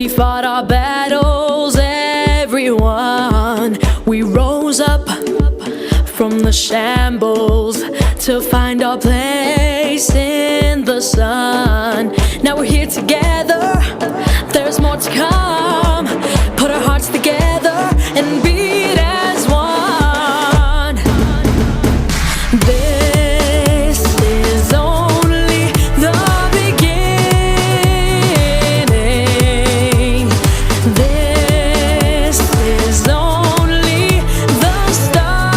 We fought our battles, everyone. We rose up from the shambles to find our place in the sun. Now we're here together, there's more to come. Put our hearts together and beat as one. This is only the beginning. This is only the start.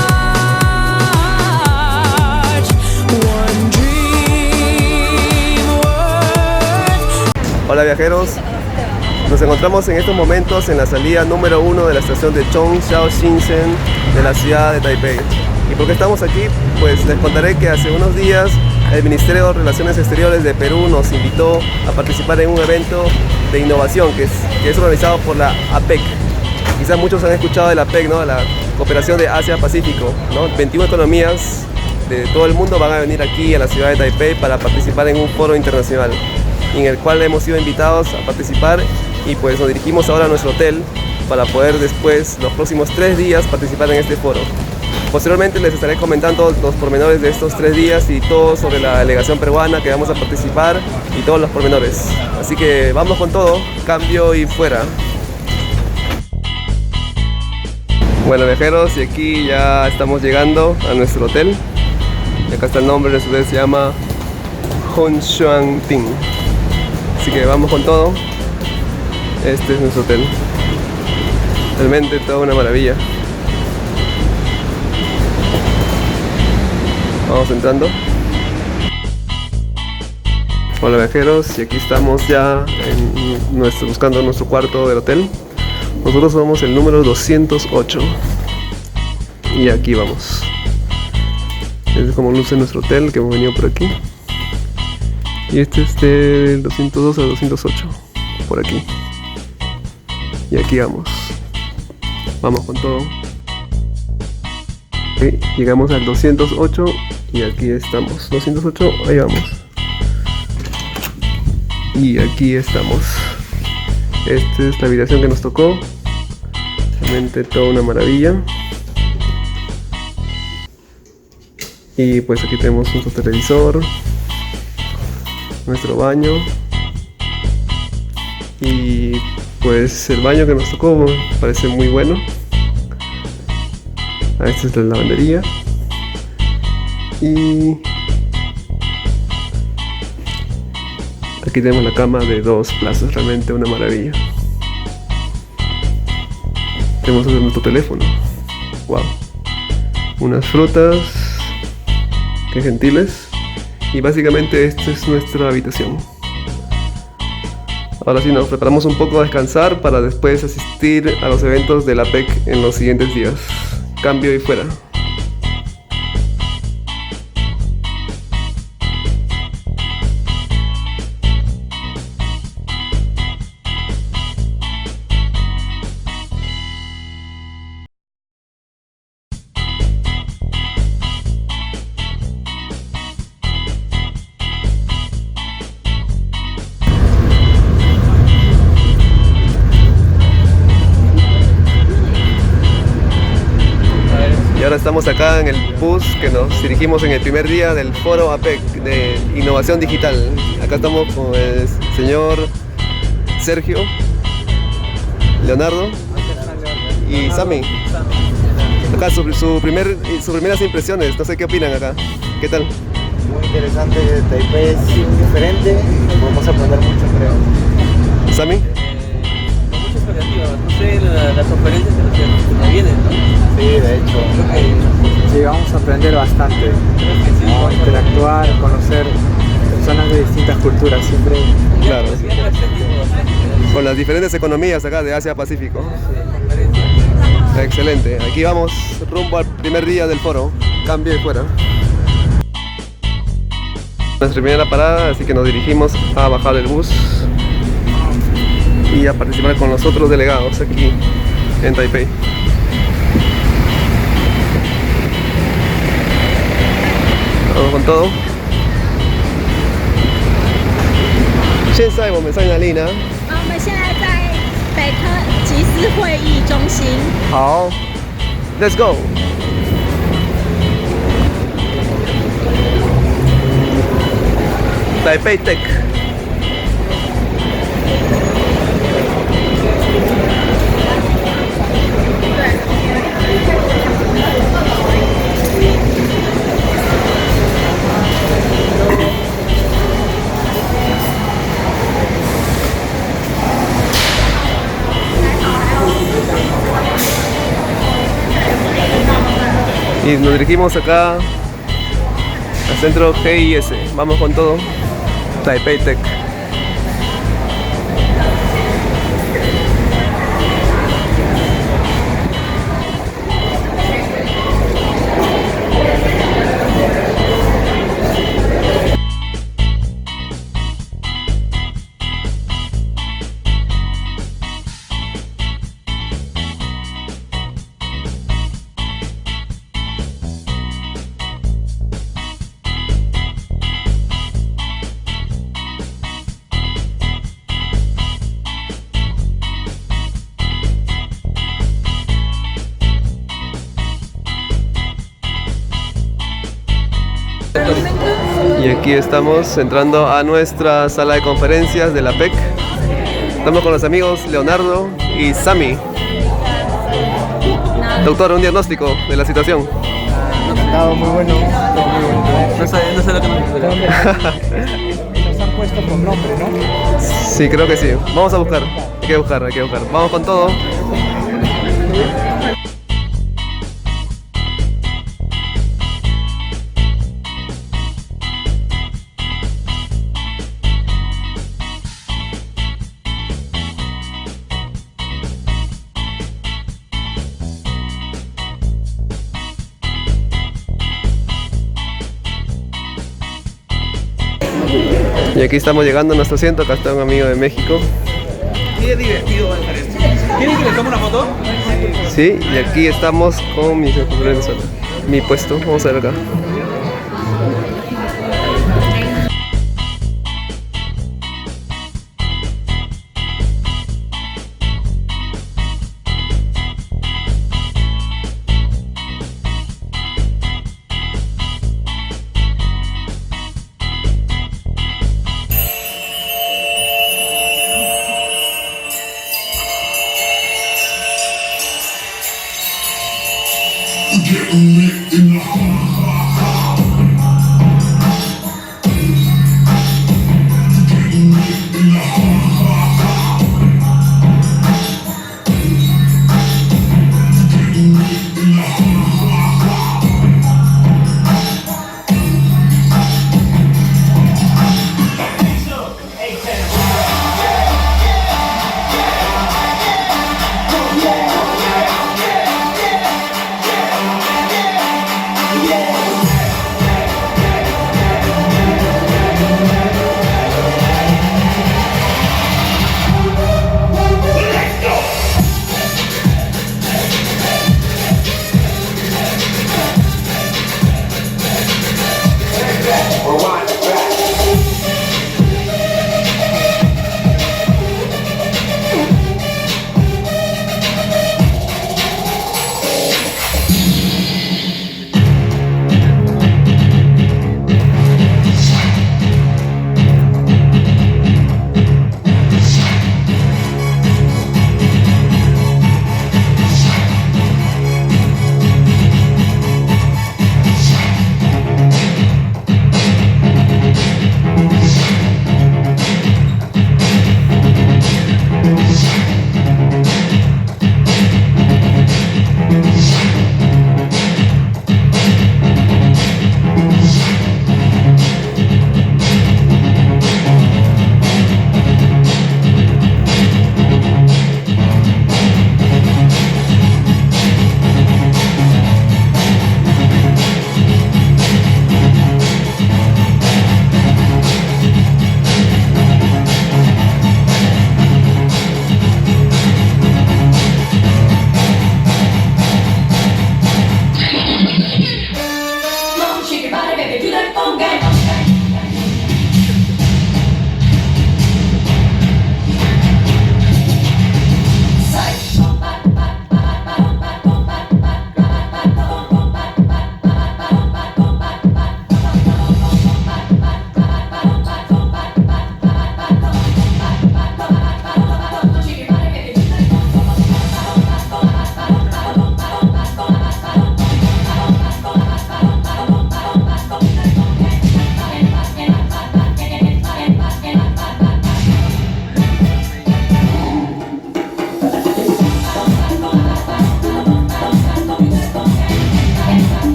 One dream worth. Hola viajeros, nos encontramos en estos momentos en la salida número 1 de la estación de Zhongxiao-Shenzhen de la ciudad de Taipei. ¿Y por qué estamos aquí? Pues les contaré que hace unos días el Ministerio de Relaciones Exteriores de Perú nos invitó a participar en un evento de innovación que es organizado por la APEC. Quizás muchos han escuchado de la APEC, ¿no? La Cooperación de Asia-Pacífico, ¿no? 21 economías de todo el mundo van a venir aquí a la ciudad de Taipei para participar en un foro internacional, en el cual hemos sido invitados a participar y pues nos dirigimos ahora a nuestro hotel para poder después, los próximos 3 días, participar en este foro. Posteriormente les estaré comentando los pormenores de estos 3 días y todo sobre la delegación peruana que vamos a participar y todos los pormenores. Así que vamos con todo, cambio y fuera. Bueno viajeros, y aquí ya estamos llegando a nuestro hotel. Y acá está el nombre, nuestro hotel se llama Honshuangting. Así que vamos con todo. Este es nuestro hotel. Realmente toda una maravilla. Vamos entrando. Hola viajeros, y aquí estamos ya buscando nuestro cuarto del hotel. Nosotros somos el número 208. Y aquí vamos. Es como luce nuestro hotel, que hemos venido por aquí. Y este es del 202 al 208, por aquí. Y aquí vamos. Vamos con todo. Okay, llegamos al 208 y aquí estamos. 208, ahí vamos. Y aquí estamos. Esta es la habitación que nos tocó. Realmente toda una maravilla. Y pues aquí tenemos nuestro televisor, nuestro baño, y pues el baño que nos tocó parece muy bueno. Esta es la lavandería y aquí tenemos la cama de 2 plazas, realmente una maravilla. Tenemos nuestro teléfono, wow, unas frutas, qué gentiles. Y básicamente esta es nuestra habitación. Ahora sí nos preparamos un poco a descansar para después asistir a los eventos de la APEC en los siguientes días. Cambio y fuera. Y ahora estamos acá en el bus que nos dirigimos en el primer día del foro APEC de innovación digital. Acá estamos con el señor Sergio, Leonardo y Sammy. Acá sus primeras impresiones, no sé qué opinan acá. ¿Qué tal? Muy interesante, Taipei es diferente, vamos a aprender mucho, creo. ¿Sammy? Con muchas expectativas, no sé, las conferencias de los que vienen, ¿no? Sí, de hecho. Sí, vamos a aprender bastante. Vamos a interactuar, conocer personas de distintas culturas, siempre. Claro. Con las diferentes economías acá de Asia-Pacífico. Excelente. Aquí vamos rumbo al primer día del foro. Cambio y fuera. Nuestra primera parada, así que nos dirigimos a bajar del bus y a participar con los otros delegados aquí en Taipei. Vamos con todo. 现在我们在哪里呢？我们现在在会议中心。好，Let's go。Taipei Tech。Y nos dirigimos acá al centro GIS. Vamos con todo. Taipei Tech. Y aquí estamos entrando a nuestra sala de conferencias de la APEC. Estamos con los amigos Leonardo y Sammy. Doctor, un diagnóstico de la situación. Todo muy bueno, todo muy bueno. No sé lo que nos espera. Nos han puesto con nombre, ¿no? Sí, creo que sí. Vamos a buscar. Hay que buscar. Vamos con todo. Y aquí estamos llegando a nuestro asiento. Acá está un amigo de México. Qué divertido va a estar esto. ¿Quieren que les tome una foto? Sí, y aquí estamos con mi puesto. Vamos a ver acá. Yeah.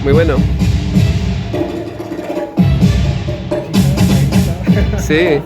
Muy bueno. Sí.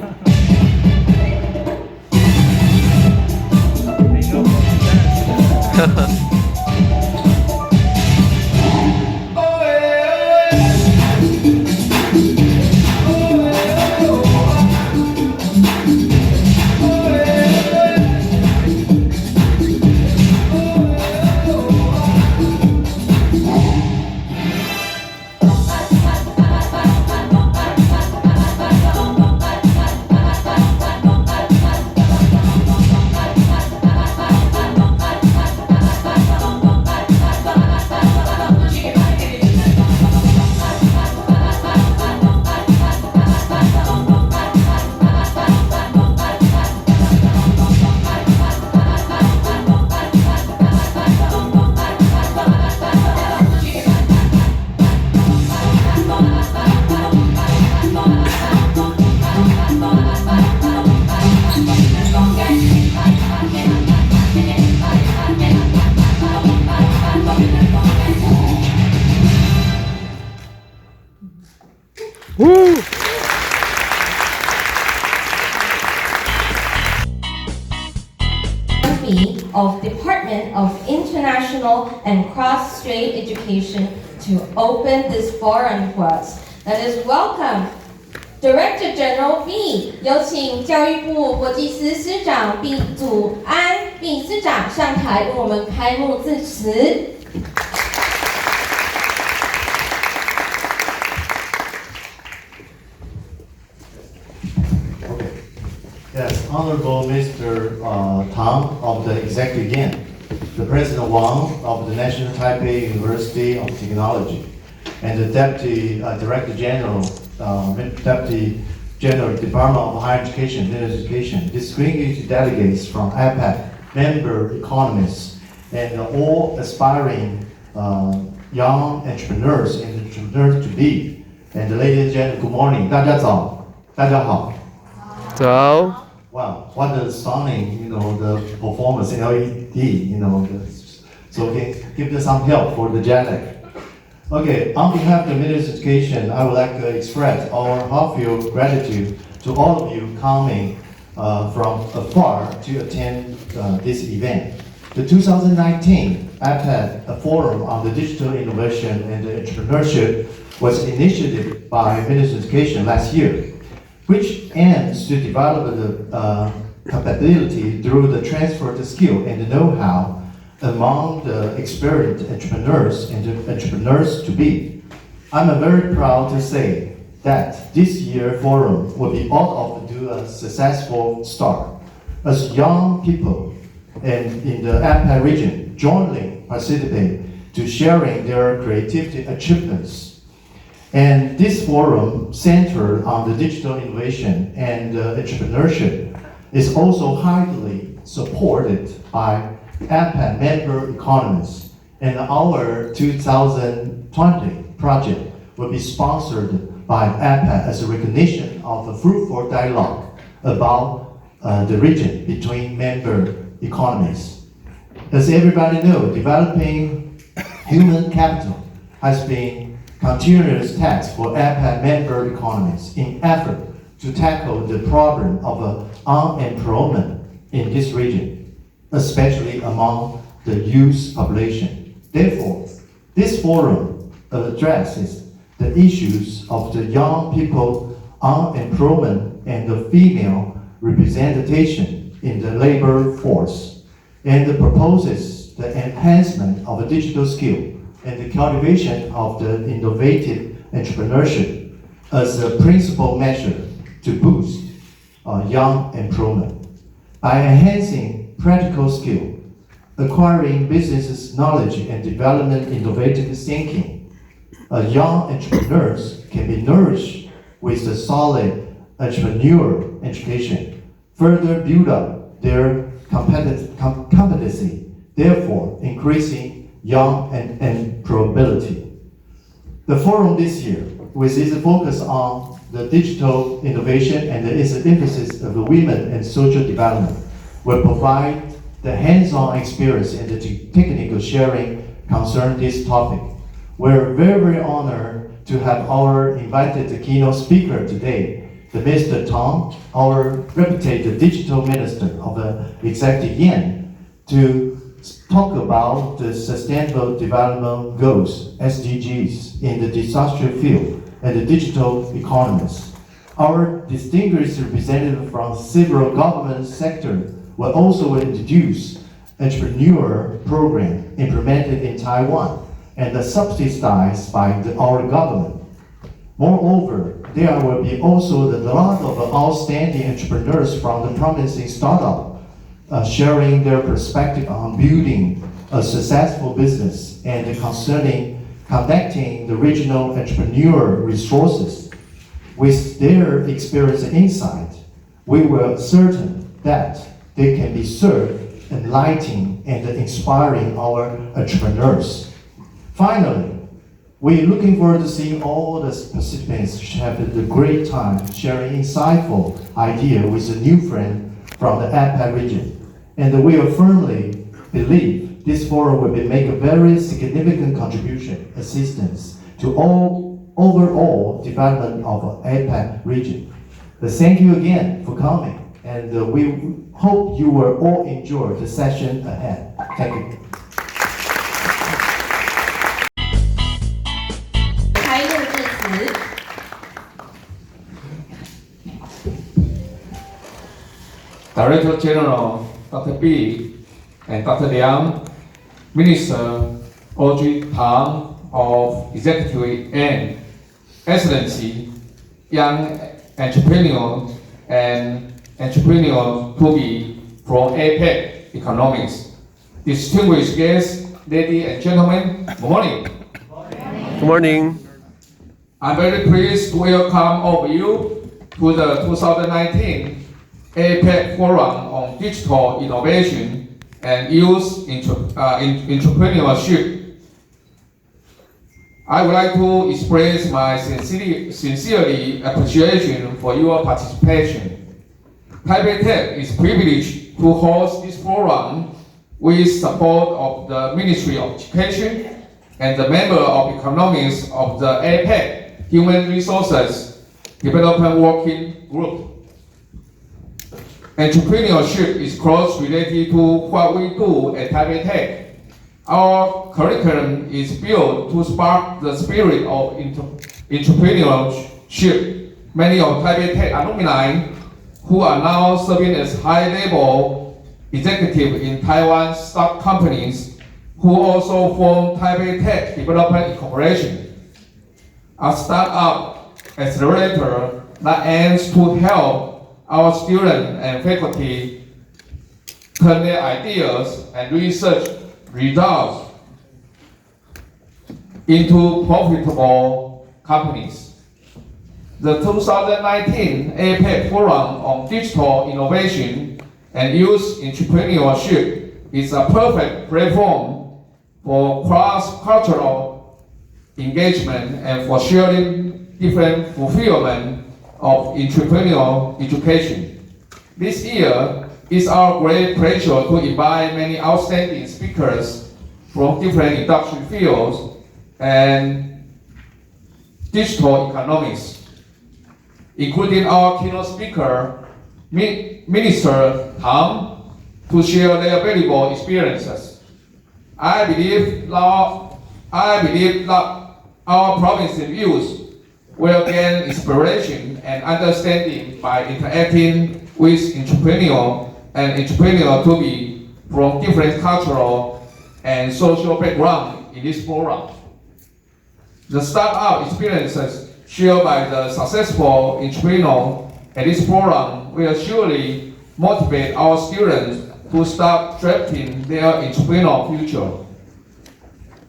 Of Department of International and Cross-Strait Education to open this forum for us. That is welcome, Director General B， 有请教育部国际司司长毕祖安毕司长上台为我们开幕致辞。Yes, Honorable Mr. Tang of the Executive Yuan, the President Wang of the National Taipei University of Technology, and the Deputy Director General, Deputy General Department of Higher Education and Education, distinguished delegates from APEC, member economists, and all aspiring young entrepreneurs and entrepreneurs to be. And ladies and gentlemen, good morning. 大家早，大家好。早。 Wow, what a stunning, the performance in LED, so can give them some help for the jet lag. Okay, on behalf of the Ministry of Education, I would like to express our heartfelt gratitude to all of you coming from afar to attend this event. The 2019 APEC Forum on the Digital Innovation and Entrepreneurship was initiated by Ministry of Education last year, which aims to develop the capability through the transfer of skill and the know-how among the experienced entrepreneurs and the entrepreneurs to be. I'm very proud to say that this year's forum will be off to a successful start, as young people and in the APEC region jointly participate to sharing their creativity achievements. And this forum, centered on the digital innovation and entrepreneurship, is also highly supported by APEC member economists. And our 2020 project will be sponsored by APEC as a recognition of a fruitful dialogue about the region between member economies. As everybody knows, developing human capital has been continuous task for APEC member economies in effort to tackle the problem of unemployment in this region, especially among the youth population. Therefore, this forum addresses the issues of the young people unemployment and the female representation in the labor force, and proposes the enhancement of a digital skill and the cultivation of the innovative entrepreneurship as a principal measure to boost young employment. By enhancing practical skill, acquiring business knowledge and development innovative thinking, young entrepreneurs can be nourished with a solid entrepreneurial education, further build up their competency, therefore increasing young employability. The forum this year, with its focus on the digital innovation and its emphasis of the women and social development, will provide the hands-on experience and the technical sharing concerning this topic. We're very honored to have our invited keynote speaker today, the Mr. Tang, our reputed digital minister of the Executive Yuan, to talk about the Sustainable Development Goals, SDGs, in the disaster field and the digital economies. Our distinguished representative from several government sectors will also introduce entrepreneur program implemented in Taiwan and subsidized by our government. Moreover, there will be also a lot of outstanding entrepreneurs from the promising startup sharing their perspective on building a successful business and concerning connecting the regional entrepreneur resources with their experience and insight. We will certain that they can be served, enlightening and inspiring our entrepreneurs. Finally, we're looking forward to seeing all the participants have a great time sharing insightful ideas with a new friend from the APEC region. And we firmly believe this forum will make a very significant contribution, assistance to overall development of APEC region. Thank you again for coming, and we hope you will all enjoy the session ahead. Thank you. 开幕致辞。Director General Dr. B and Dr. Liang, Minister Audrey Tang of Executive and Excellency, young entrepreneur and entrepreneur to be from APEC Economics. Distinguished guests, ladies and gentlemen, good morning. Good morning. I'm very pleased to welcome all of you to the 2019 APEC Forum on Digital Innovation and Youth Entrepreneurship. I would like to express my sincerely appreciation for your participation. Taipei Tech is privileged to host this forum with support of the Ministry of Education and the Member of Economics of the APEC Human Resources Development Working Group. Entrepreneurship is closely related to what we do at Taipei Tech. Our curriculum is built to spark the spirit of entrepreneurship. Many of Taipei Tech alumni who are now serving as high-level executives in Taiwan stock companies who also form Taipei Tech Development Corporation, a startup accelerator that aims to help our students and faculty turn their ideas and research results into profitable companies. The 2019 APEC Forum on Digital Innovation and Youth Entrepreneurship is a perfect platform for cross-cultural engagement and for sharing different fulfillment of entrepreneurial education. This year is our great pleasure to invite many outstanding speakers from different industry fields and digital economics, including our keynote speaker, Minister Tang, to share their valuable experiences. I believe that our province's youth will gain inspiration and understanding by interacting with entrepreneurs and entrepreneurs to be from different cultural and social backgrounds in this forum. The startup experiences shared by the successful entrepreneurs at this forum will surely motivate our students to start drafting their entrepreneurial future.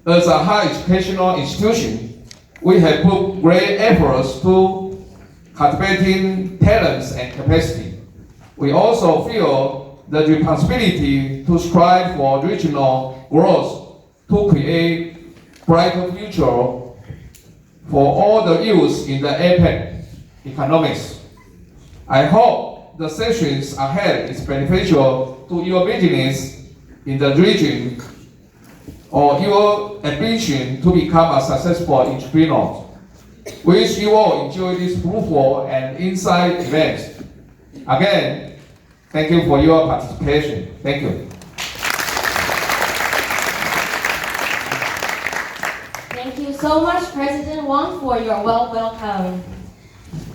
As a higher educational institution, we have put great efforts to cultivating talents and capacity. We also feel the responsibility to strive for regional growth to create brighter future for all the youth in the APEC economics. I hope the sessions ahead is beneficial to your business in the region or your ambition to become a successful entrepreneur. We wish you all enjoy this fruitful and insight event. Again, thank you for your participation. Thank you. Thank you so much, President Wang, for your welcome.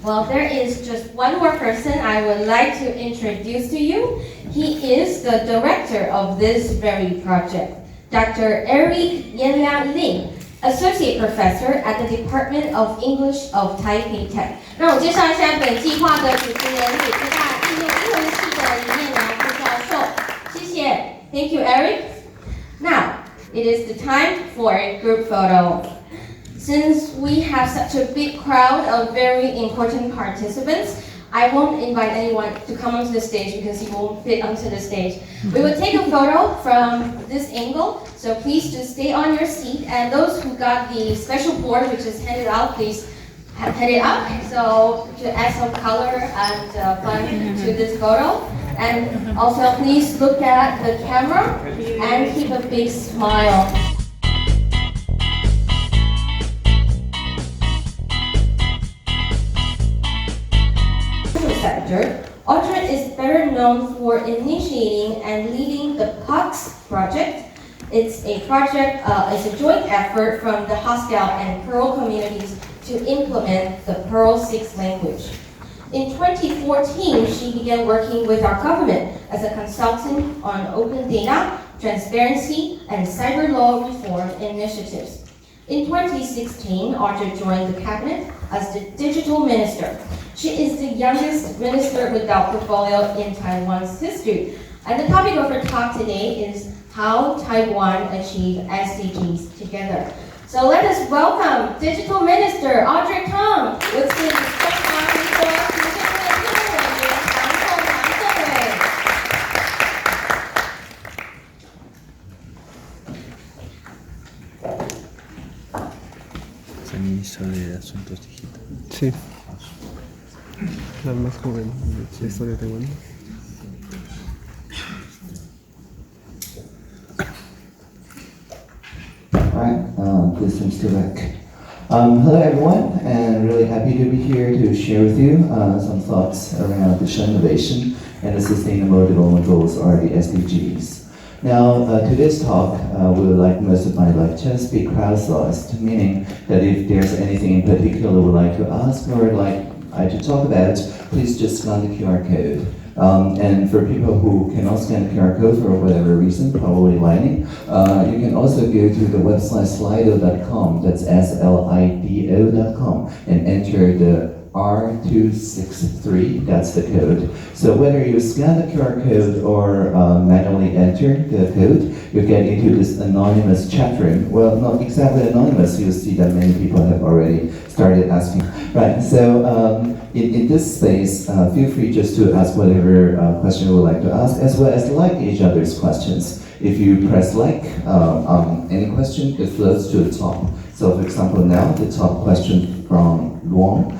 Well, there is just one more person I would like to introduce to you. He is the director of this very project, Dr. Eric Yan Associate Professor at the Department of English of Taipei Taiwan. 让我介绍一下本计划的主持人，北科大应用英文系的李彦良副教授。谢谢 Thank you, Eric. Now, it is the time for a group photo. Since we have such a big crowd of very important participants, I won't invite anyone to come onto the stage because he won't fit onto the stage. We will take a photo from this angle, so please just stay on your seat. And those who got the special board, which is handed out, please head it up, so to add some color and fun to this photo. And also please look at the camera and keep a big smile. Sector, Audrey is better known for initiating and leading the POX project. It's a project, it's a joint effort from the Haskell and Perl communities to implement the Perl 6 language. In 2014, she began working with our government as a consultant on open data, transparency, and cyber law reform initiatives. In 2016, Audrey joined the cabinet as the digital minister. She is the youngest minister without portfolio in Taiwan's history. And the topic of her talk today is how Taiwan achieve SDGs together. So let us welcome Digital Minister Audrey Tang with Ministro de Asuntos Digitales. Sí. La más joven de la historia de Taiwán. Alright, this seems to work. Hello everyone, and really happy to be here to share with you some thoughts around digital innovation and the Sustainable Development Goals, or the SDGs. Now, today's talk will, like most of my lectures, be crowdsourced, meaning that if there's anything in particular we'd like to ask or like I to talk about, please just scan the QR code. And for people who cannot scan the QR code for whatever reason, probably lining, you can also go to the website slido.com, that's slido.com, and enter the R263, that's the code. So whether you scan the QR code or manually enter the code, you get into this anonymous chat room. Well, not exactly anonymous, you'll see that many people have already started asking. Right, so in this space, feel free just to ask whatever question you would like to ask, as well as like each other's questions. If you press like on any question, it floats to the top. So for example, now the top question from Yuan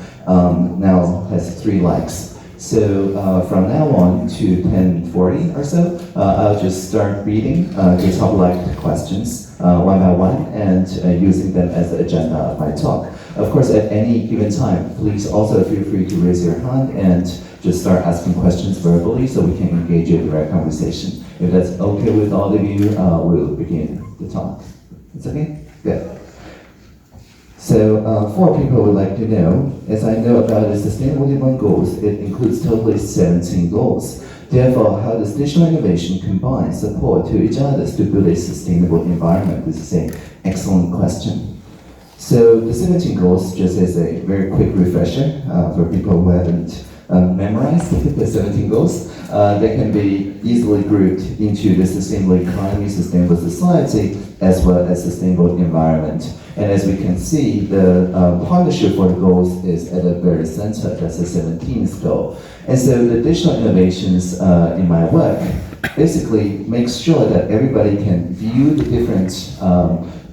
now has 3 likes. So from now on to 10:40 or so, I'll just start reading the top liked questions one by one and using them as the agenda of my talk. Of course, at any given time, please also feel free to raise your hand and just start asking questions verbally so we can engage in direct conversation. If that's okay with all of you, we'll begin the talk. It's okay? Good. So 4 people would like to know, as I know about the Sustainable Development Goals, it includes totally 17 goals. Therefore, how does digital innovation combine support to each other to build a sustainable environment? This is an excellent question. So the 17 goals, just as a very quick refresher for people who haven't memorized the 17 goals, they can be easily grouped into the sustainable economy, sustainable society, as well as sustainable environment. And as we can see, the partnership for the goals is at the very center. That's the 17th goal. And so the digital innovations in my work basically makes sure that everybody can view the different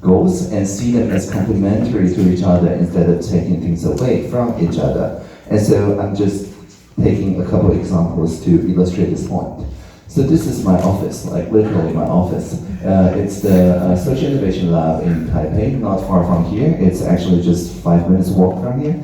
goals and see them as complementary to each other instead of taking things away from each other. And so I'm just taking a couple examples to illustrate this point. So this is my office, like literally my office. It's the Social Innovation Lab in Taipei, not far from here. It's actually just 5 minutes walk from here.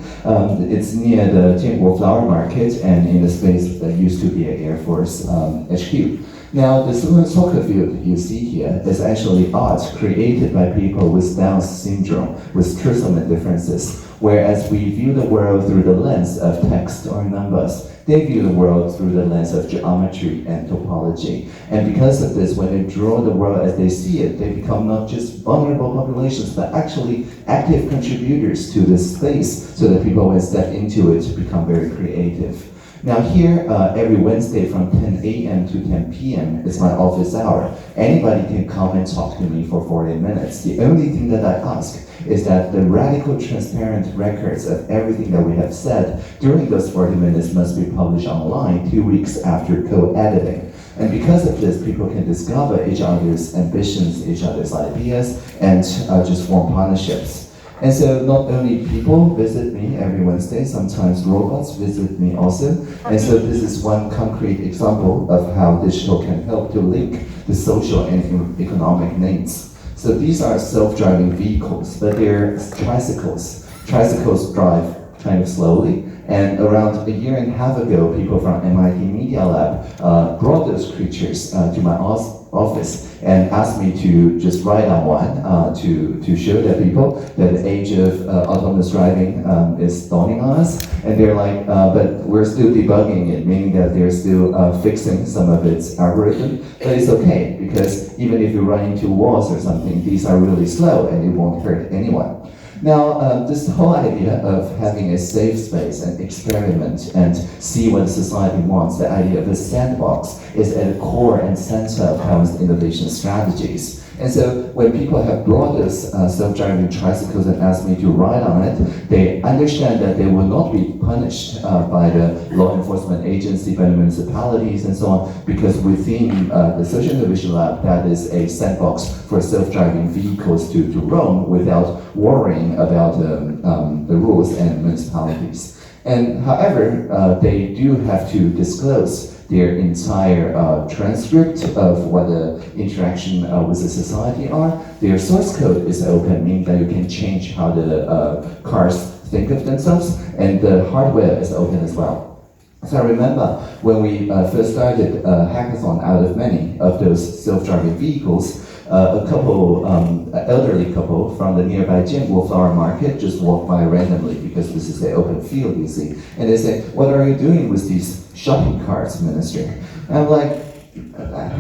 It's near the Jianguo Flower Market and in the space that used to be an Air Force HQ. Now, the soccer field you see here is actually art created by people with Down syndrome, with trisomy differences. Whereas we view the world through the lens of text or numbers, they view the world through the lens of geometry and topology. And because of this, when they draw the world as they see it, they become not just vulnerable populations, but actually active contributors to this space, so that people, when step into it, become very creative. Now here, every Wednesday from 10 a.m. to 10 p.m. is my office hour. Anybody can come and talk to me for 40 minutes. The only thing that I ask is that the radical transparent records of everything that we have said during those 40 minutes must be published online 2 weeks after co-editing. And because of this, people can discover each other's ambitions, each other's ideas, and just form partnerships. And so not only people visit me every Wednesday, sometimes robots visit me also. And so this is one concrete example of how digital can help to link the social and economic needs. So these are self-driving vehicles, but they're tricycles. Tricycles drive kind of slowly. And around a year and a half ago, people from MIT Media Lab brought those creatures to my office and asked me to just ride on one to show the people that the age of autonomous driving is dawning on us. And they're like, but we're still debugging it, meaning that they're still fixing some of its algorithm. But it's okay, because even if you run into walls or something, these are really slow and it won't hurt anyone. Now, this whole idea of having a safe space and experiment and see what society wants, the idea of a sandbox, is at the core and center of Taiwan's innovation strategies. And so when people have brought us self-driving tricycles and asked me to ride on it, they understand that they will not be punished by the law enforcement agency, by the municipalities and so on, because within the Social Innovation Lab, that is a sandbox for self-driving vehicles to roam without worrying about the rules and municipalities. And however, they do have to disclose their entire transcript of what the interaction with the society are. Their source code is open, meaning that you can change how the cars think of themselves, and the hardware is open as well. So I remember when we first started a hackathon out of many of those self-driving vehicles, a couple, elderly couple from the nearby Jianguo Flower Market just walked by randomly, because this is the open field, you see. And they say, "What are you doing with these shopping carts, Minister?" And I'm like,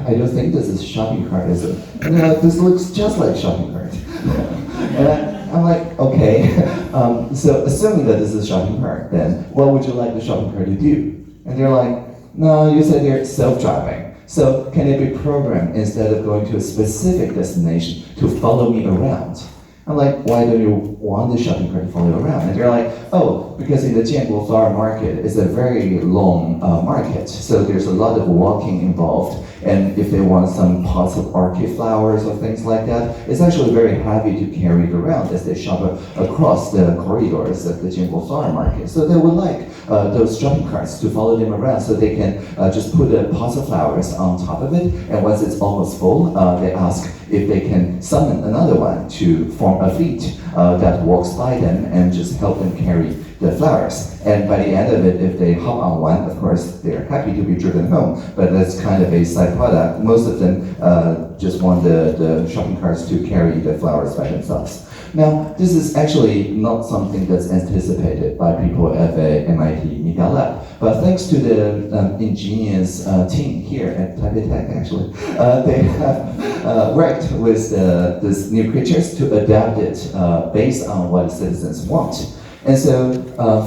"I don't think this is a shopping cart, is it?" And they're like, "This looks just like a shopping cart." And I'm like, okay, so assuming that this is a shopping cart, then what would you like the shopping cart to do? And they're like, "No, you said they're self-driving. So can it be programmed instead of going to a specific destination to follow me around?" I'm like, "Why don't you want the shopping cart to follow you around?" And they're like, "Oh, because in the Jianguo Flower Market, it's a very long market, so there's a lot of walking involved. And if they want some pots of orchid flowers or things like that, it's actually very heavy to carry it around as they shop across the corridors of the Jianguo Flower Market. So they would like those shopping carts to follow them around, so they can just put a pot of flowers on top of it, and once it's almost full, they ask if they can summon another one to form a fleet that walks by them and just help them carry the flowers. And by the end of it, if they hop on one, of course, they're happy to be driven home, but that's kind of a side product. Most of them just want the shopping carts to carry the flowers by themselves. Now, this is actually not something that's anticipated by people at the MIT Media Lab, but thanks to the ingenious team here at Taipei Tech, actually, they have worked with these new creatures to adapt it based on what the citizens want. And so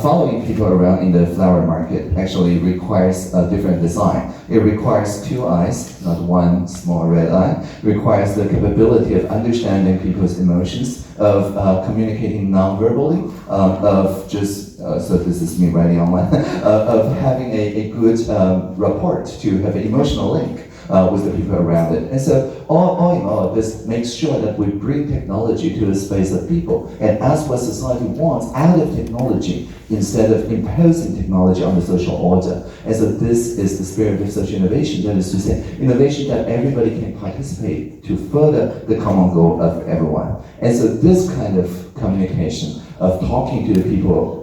following people around in the flower market actually requires a different design. It requires two eyes, not one small red eye. It requires the capability of understanding people's emotions, of communicating non-verbally, of just, so this is me writing on one, of having a good rapport, to have an emotional link. with the people around it. And so all in all, this makes sure that we bring technology to the space of people and ask what society wants out of technology instead of imposing technology on the social order. And so this is the spirit of social innovation, that is to say, innovation that everybody can participate to further the common goal of everyone. And so this kind of communication of talking to the people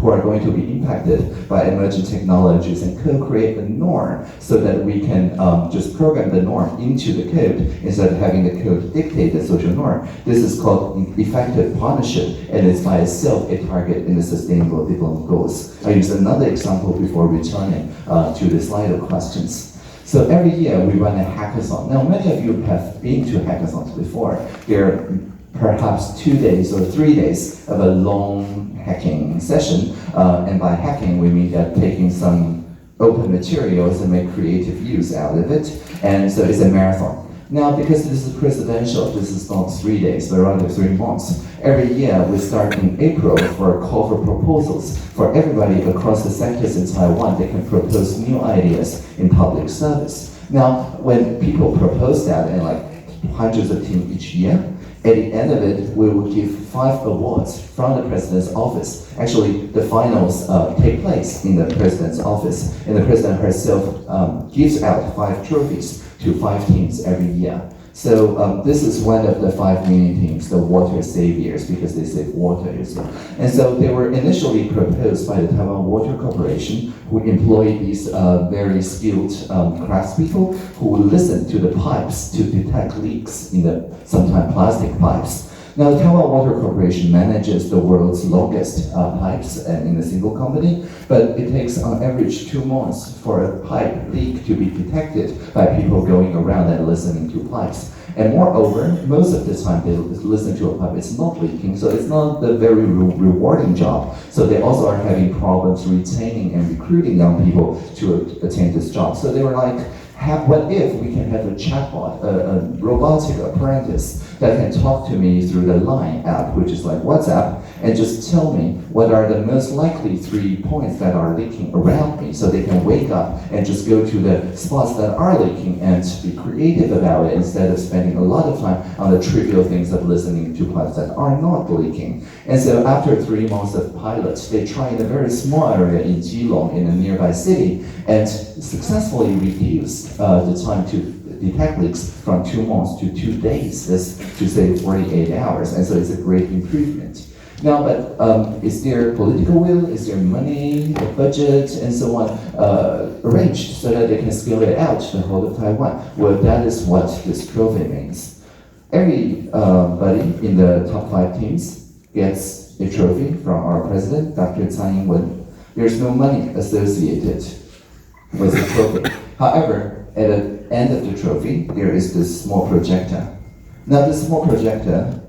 who are going to be impacted by emerging technologies and co-create the norm so that we can just program the norm into the code instead of having the code dictate the social norm. This is called effective partnership, and it's by itself a target in the Sustainable Development Goals. I use another example before returning to the slide of questions. So every year we run a hackathon. Now many of you have been to hackathons before. They're perhaps 2 days or 3 days of a long hacking session. And by hacking, we mean that taking some open materials and make creative use out of it. And so it's a marathon. Now, because this is presidential, this is not 3 days, but rather 3 months. Every year, we start in April for a call for proposals for everybody across the sectors in Taiwan. They can propose new ideas in public service. Now, when people propose that, and like hundreds of teams each year, at the end of it, we will give 5 awards from the president's office. Actually, the finals take place in the president's office, and the president herself gives out 5 trophies to 5 teams every year. So this is one of the 5 mini teams, the water saviors, because they save water, you see. And so they were initially proposed by the Taiwan Water Corporation, who employ these very skilled craftspeople who will listen to the pipes to detect leaks in the sometimes plastic pipes. Now, the Taiwan Water Corporation manages the world's longest pipes in a single company, but it takes on average 2 months for a pipe leak to be detected by people going around and listening to pipes. And moreover, most of the time they listen to a pipe, it's not leaking, so it's not a very rewarding job. So they also are having problems retaining and recruiting young people to attain this job. So they were like, what if we can have a chatbot, a robotic apprentice that can talk to me through the Line app, which is like WhatsApp, and just tell me what are the most likely 3 points that are leaking around me, so they can wake up and just go to the spots that are leaking and be creative about it instead of spending a lot of time on the trivial things of listening to pipes that are not leaking. And so after 3 months of pilots, they try in a very small area in Keelung in a nearby city and successfully reduced the time to detect leaks from 2 months to 2 days, that's to say 48 hours, and so it's a great improvement. Now, but is there political will, is there money, a budget, and so on arranged so that they can scale it out to the whole of Taiwan? Well, that is what this trophy means. Everybody in the top 5 teams gets a trophy from our president, Dr. Tsai Ing-wen. There's no money associated with the trophy. However, at the end of the trophy, there is this small projector. Now, this small projector,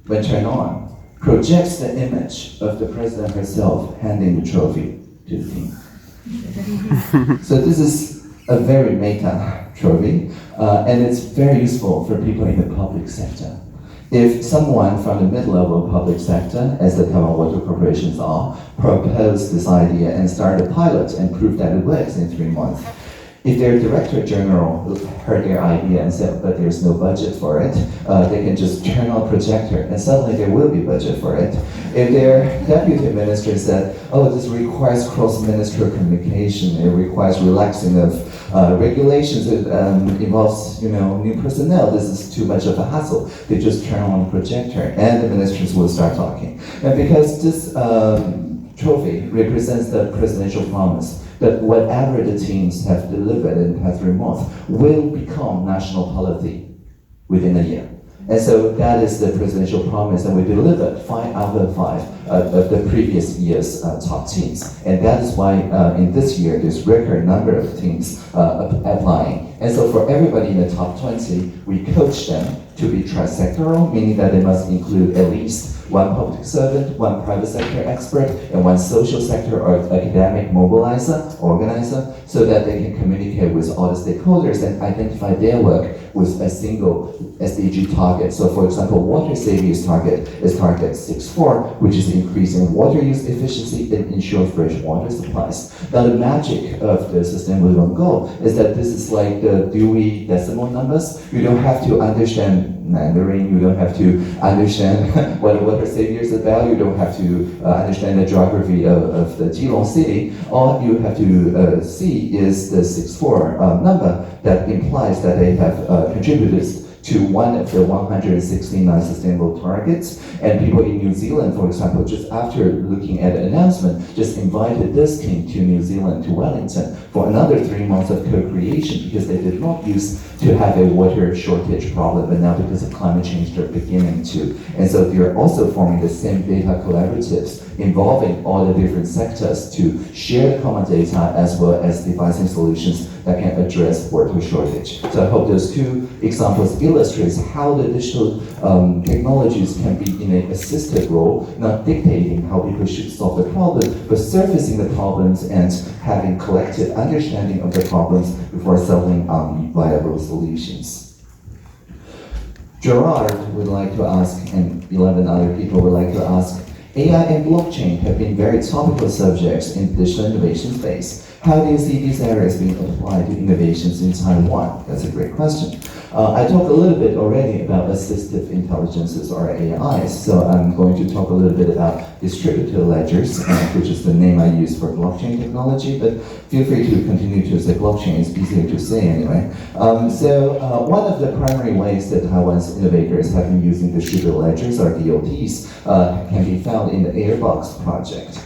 when turned on, projects the image of the president herself handing the trophy to the team. So this is a very meta trophy, and it's very useful for people in the public sector. If someone from the mid-level public sector, as the Taiwan Water Corporations are, propose this idea and start a pilot and prove that it works in 3 months, if their director general heard their idea and said, but there's no budget for it, they can just turn on a projector and suddenly there will be budget for it. If their deputy minister said, oh, this requires cross-ministerial communication, it requires relaxing of regulations, it involves new personnel, this is too much of a hassle, they just turn on a projector and the ministers will start talking. And because this trophy represents the presidential promise that whatever the teams have delivered in the past 3 months will become national policy within a year. And so that is the presidential promise, and we delivered 5 out of 5 of the previous year's top teams. And that is why in this year, there's record number of teams applying. And so for everybody in the top 20, we coach them to be trisectoral, meaning that they must include at least one public servant, one private sector expert, and one social sector or academic mobilizer, organizer, so that they can communicate with all the stakeholders and identify their work with a single SDG target. So for example, water savings target is target 6.4, which is increasing water use efficiency and ensure fresh water supplies. Now the magic of the Sustainable Development Goal is that this is like the Dewey decimal numbers. You don't have to understand Mandarin, you don't have to understand what water savings is about, you don't have to understand the geography of the Geelong city. All you have to see is the 6.4 number that implies that they have contributed to one of the 169 sustainable targets. And people in New Zealand, for example, just after looking at the announcement, just invited this team to New Zealand, to Wellington, for another 3 months of co-creation, because they did not used to have a water shortage problem, but now because of climate change, they're beginning to. And so they're also forming the same data collaboratives involving all the different sectors to share the common data as well as devising solutions that can address water shortage. So I hope those two examples illustrates how the digital technologies can be in an assisted role, not dictating how people should solve the problem, but surfacing the problems and having collective understanding of the problems before solving viable solutions. Gerard would like to ask, and 11 other people would like to ask, AI and blockchain have been very topical subjects in digital innovation space. How do you see these areas being applied to innovations in Taiwan? That's a great question. I talked a little bit already about assistive intelligences or AIs, so I'm going to talk a little bit about distributed ledgers, which is the name I use for blockchain technology, but feel free to continue to say blockchain, it's easier to say anyway. One of the primary ways that Taiwan's innovators have been using distributed ledgers, or DLTs, can be found in the Airbox project.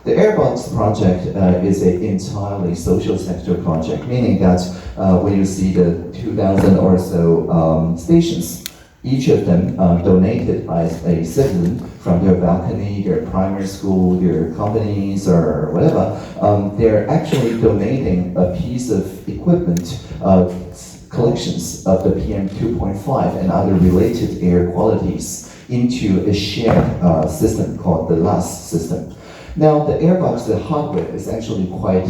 The Airbox project is an entirely social sector project, meaning that when you see the 2,000 or so stations, each of them donated by a citizen from their balcony, their primary school, their companies, or whatever, they're actually donating a piece of equipment, collections of the PM 2.5 and other related air qualities into a shared system called the LAS system. Now, the Airbox, the hardware is actually quite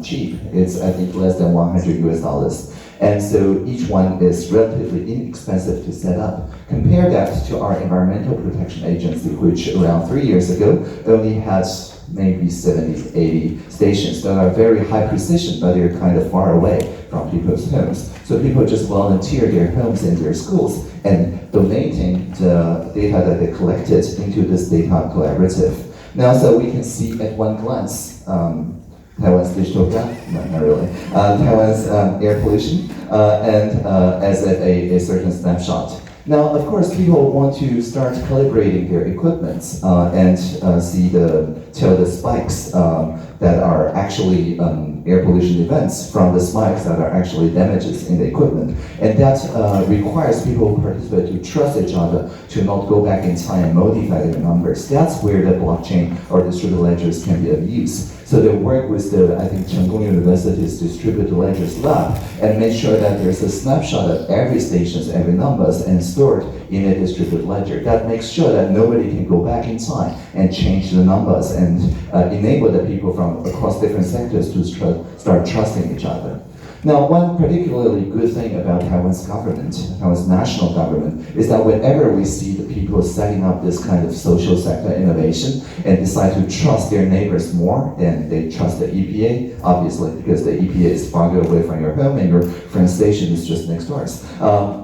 cheap. It's, I think, less than $100 US. And so each one is relatively inexpensive to set up. Compare that to our Environmental Protection Agency, which around 3 years ago only had maybe 70, 80 stations that are very high precision, but they're kind of far away from people's homes. So people just volunteer their homes and their schools and donating the data that they collected into this data collaborative. Now, so we can see at one glance Taiwan's digital gap, no, not really, Taiwan's air pollution, and as a certain snapshot. Now, of course, people want to start calibrating their equipment and tell the spikes that are actually air pollution events from the spikes that are actually damages in the equipment. And that requires people who participate to trust each other to not go back in time and modify their numbers. That's where the blockchain or distributed ledgers can be of use. So they work with the, I think, Chengkung University's distributed ledgers lab and make sure that there's a snapshot of every station's every numbers and stored in a distributed ledger. That makes sure that nobody can go back in time and change the numbers and enable the people from across different sectors to start trusting each other. Now, one particularly good thing about Taiwan's government, Taiwan's national government, is that whenever we see the people setting up this kind of social sector innovation and decide to trust their neighbors more than they trust the EPA, obviously, because the EPA is farther away from your home and your friend station is just next door.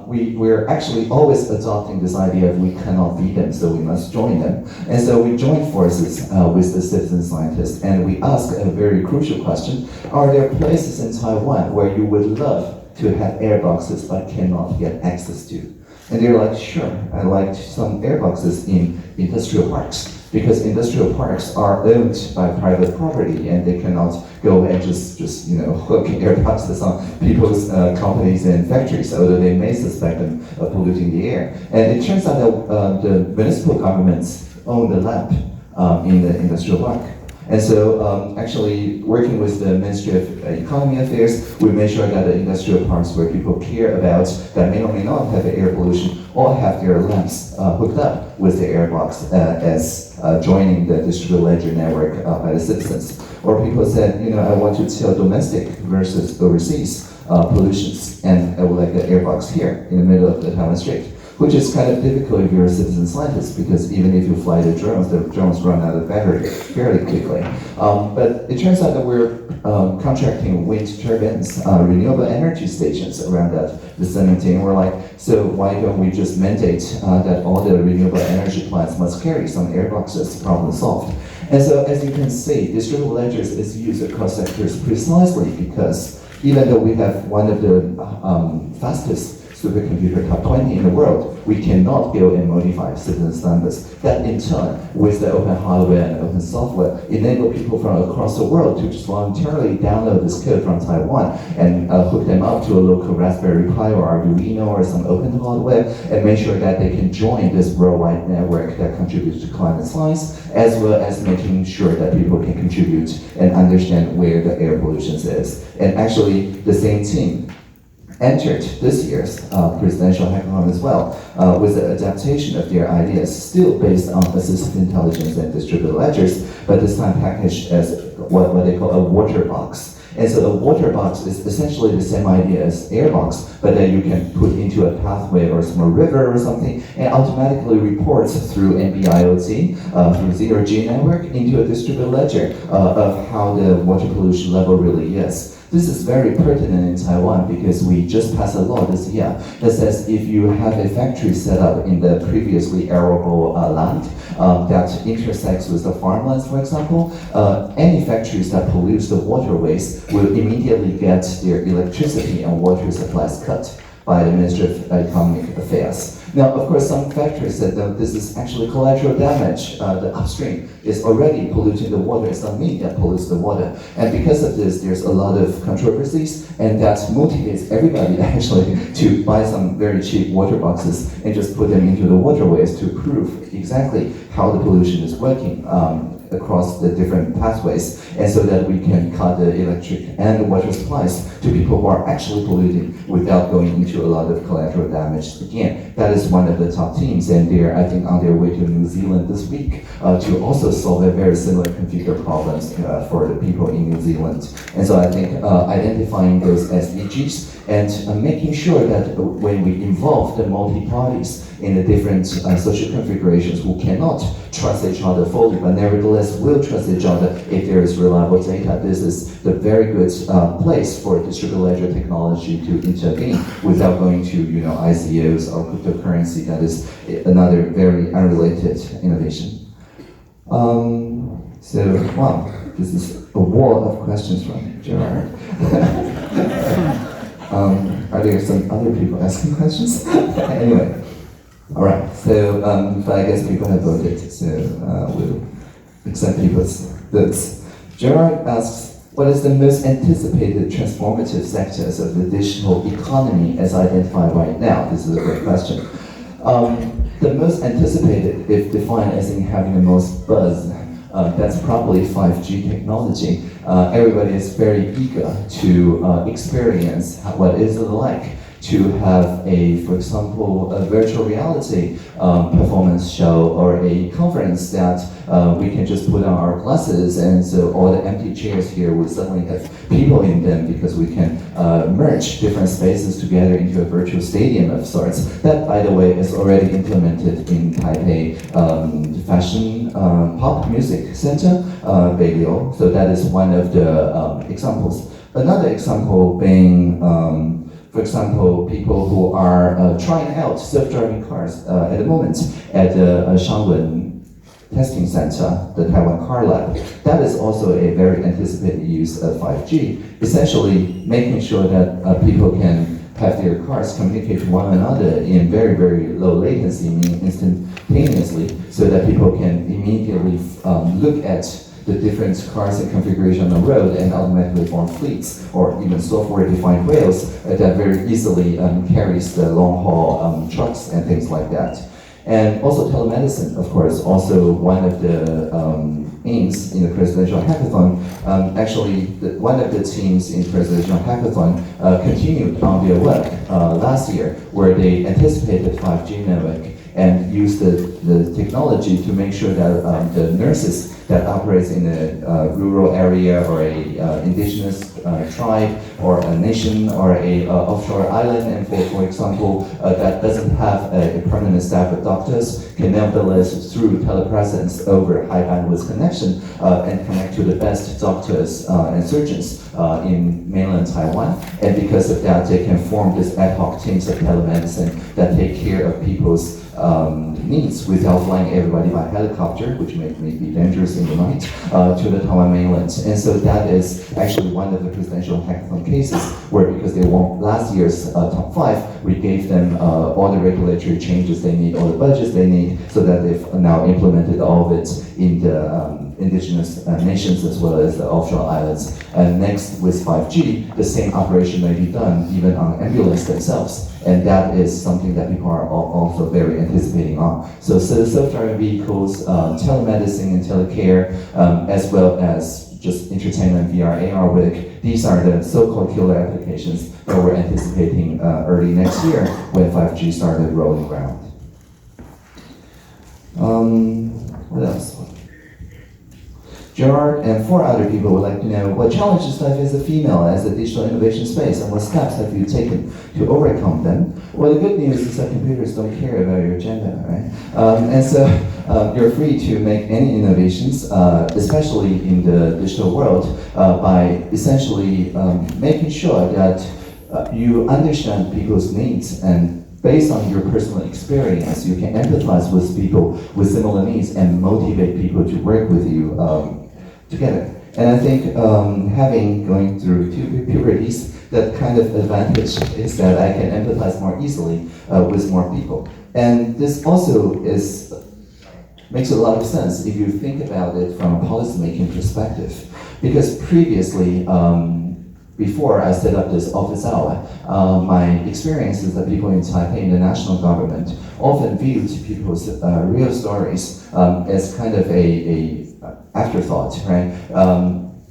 We're actually always adopting this idea of we cannot beat them, so we must join them. And so we join forces with the citizen scientists, and we ask a very crucial question: are there places in Taiwan where you would love to have air boxes but cannot get access to? And they're like, sure, I like some air boxes in industrial parks, because industrial parks are owned by private property and they cannot go and just hook air boxes on people's companies and factories, although they may suspect them of polluting the air. And it turns out that the municipal governments own the lab in the industrial park. And so actually working with the Ministry of Economy Affairs, we made sure that the industrial parks where people care about that may or may not have air pollution all have their lamps hooked up with the airbox as joining the distributed ledger network by the citizens. Or people said, I want to tell domestic versus overseas pollutions, and I would like the airbox here in the middle of the Taiwan Strait, which is kind of difficult if you're a citizen scientist, because even if you fly the drones run out of battery fairly quickly. But it turns out that we're contracting wind turbines, renewable energy stations around that vicinity, and we're like, so why don't we just mandate that all the renewable energy plants must carry some airboxes? Problem solved. And so as you can see, distributed ledgers is used across sectors precisely because even though we have one of the fastest supercomputer top 20 in the world, we cannot build and modify citizen standards. That in turn, with the open hardware and open software, enable people from across the world to just voluntarily download this code from Taiwan and hook them up to a local Raspberry Pi or Arduino or some open hardware and make sure that they can join this worldwide network that contributes to climate science, as well as making sure that people can contribute and understand where the air pollution is. And actually, the same team entered this year's presidential hackathon as well with the adaptation of their ideas, still based on assistive intelligence and distributed ledgers, but this time packaged as what they call a water box. And so a water box is essentially the same idea as airbox, but then you can put into a pathway or some river or something, and automatically reports through NB-IoT, through zero-G network, into a distributed ledger of how the water pollution level really is. This is very pertinent in Taiwan because we just passed a law this year that says if you have a factory set up in the previously arable land that intersects with the farmlands, for example, any factories that pollute the waterways will immediately get their electricity and water supplies cut by the Ministry of Economic Affairs. Now, of course, some factories said that this is actually collateral damage. The upstream is already polluting the water. It's not me that pollutes the water. And because of this, there's a lot of controversies, and that motivates everybody actually to buy some very cheap water boxes and just put them into the waterways to prove exactly how the pollution is working across the different pathways, and so that we can cut the electric and the water supplies to people who are actually polluting without going into a lot of collateral damage. Again, that is one of the top teams, and they're, I think, on their way to New Zealand this week to also solve a very similar configure problems for the people in New Zealand. And so I think identifying those SDGs and making sure that when we involve the multi-parties in the different social configurations who cannot trust each other fully, but nevertheless will trust each other if there is reliable data. This is the very good place for distributed ledger technology to intervene without going to ICOs or cryptocurrency. That is another very unrelated innovation. So, wow, this is a wall of questions from Gerard. Are there some other people asking questions? Anyway. All right, so but I guess people have voted, so we'll accept people's votes. Gerard asks, what is the most anticipated transformative sectors of the digital economy as identified right now? This is a great question. The most anticipated, if defined as in having the most buzz, that's probably 5G technology. Everybody is very eager to experience what is it like to have for example, a virtual reality performance show or a conference that we can just put on our glasses, and so all the empty chairs here will suddenly have people in them because we can merge different spaces together into a virtual stadium of sorts. That, by the way, is already implemented in Taipei Fashion Pop Music Center, Beiliu. So that is one of the examples. Another example being for example, people who are trying out self-driving cars at the moment at the Shangwen Testing Center, the Taiwan Car Lab. That is also a very anticipated use of 5G, essentially making sure that people can have their cars communicate to one another in very, very low latency, meaning instantaneously, so that people can immediately look at the different cars and configuration on the road and automatically form fleets or even software-defined rails that very easily carries the long-haul trucks and things like that. And also telemedicine, of course, also one of the aims teams in the presidential hackathon, actually one of the teams in presidential hackathon continued on their work last year, where they anticipated 5G network and used the technology to make sure that the nurses that operates in a rural area or a indigenous tribe or a nation or a offshore island, and for example, that doesn't have a permanent staff of doctors, can nevertheless, through telepresence over high bandwidth connection, and connect to the best doctors and surgeons in mainland Taiwan. And because of that, they can form these ad hoc teams of telemedicine that take care of people's needs without flying everybody by helicopter, which may be dangerous in the night, to the Taiwan mainland. And so that is actually one of the presidential hackathon cases where, because they won last year's top 5, we gave them all the regulatory changes they need, all the budgets they need, so that they've now implemented all of it in the indigenous nations as well as the offshore islands. And next, with 5G, the same operation may be done even on ambulance themselves. And that is something that people are also very anticipating on. So self-driving vehicles, telemedicine and telecare, as well as just entertainment, VR, AR work, these are the so-called killer applications that we're anticipating early next year when 5G started rolling around. What else? Gerard and 4 other people would like to know what challenges life as a female as a digital innovation space, and what steps have you taken to overcome them? Well, the good news is that computers don't care about your gender, right? And so you're free to make any innovations, especially in the digital world, by essentially making sure that you understand people's needs, and based on your personal experience, you can empathize with people with similar needs and motivate people to work with you together. And I think going through 2 puberties, that kind of advantage is that I can empathize more easily with more people. And this also makes a lot of sense if you think about it from a policymaking perspective. Because previously, before I set up this office hour, my experience is that people in Taipei, in the national government, often viewed people's real stories as kind of a afterthought, right?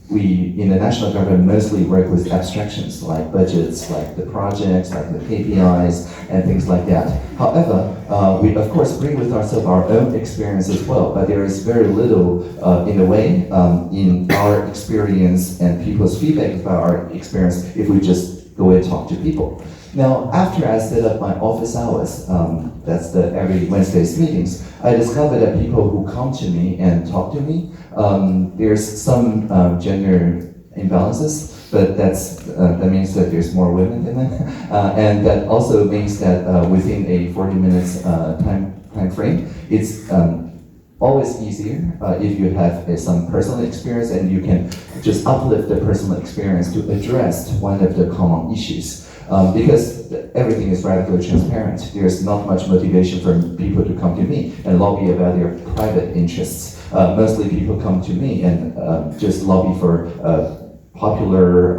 We, in the national government, mostly work with abstractions, like budgets, like the projects, like the KPIs, and things like that. However, we of course bring with ourselves our own experience as well, but there is very little, in a way, in our experience and people's feedback about our experience if we just go and talk to people. Now, after I set up my office hours, that's the every Wednesday's meetings, I discovered that people who come to me and talk to me, there's some gender imbalances, but that means that there's more women than men, and that also means that within a 40 minutes time frame, it's always easier if you have some personal experience and you can just uplift the personal experience to address one of the common issues. Because everything is radically transparent. There's not much motivation for people to come to me and lobby about their private interests. Mostly people come to me and just lobby for popular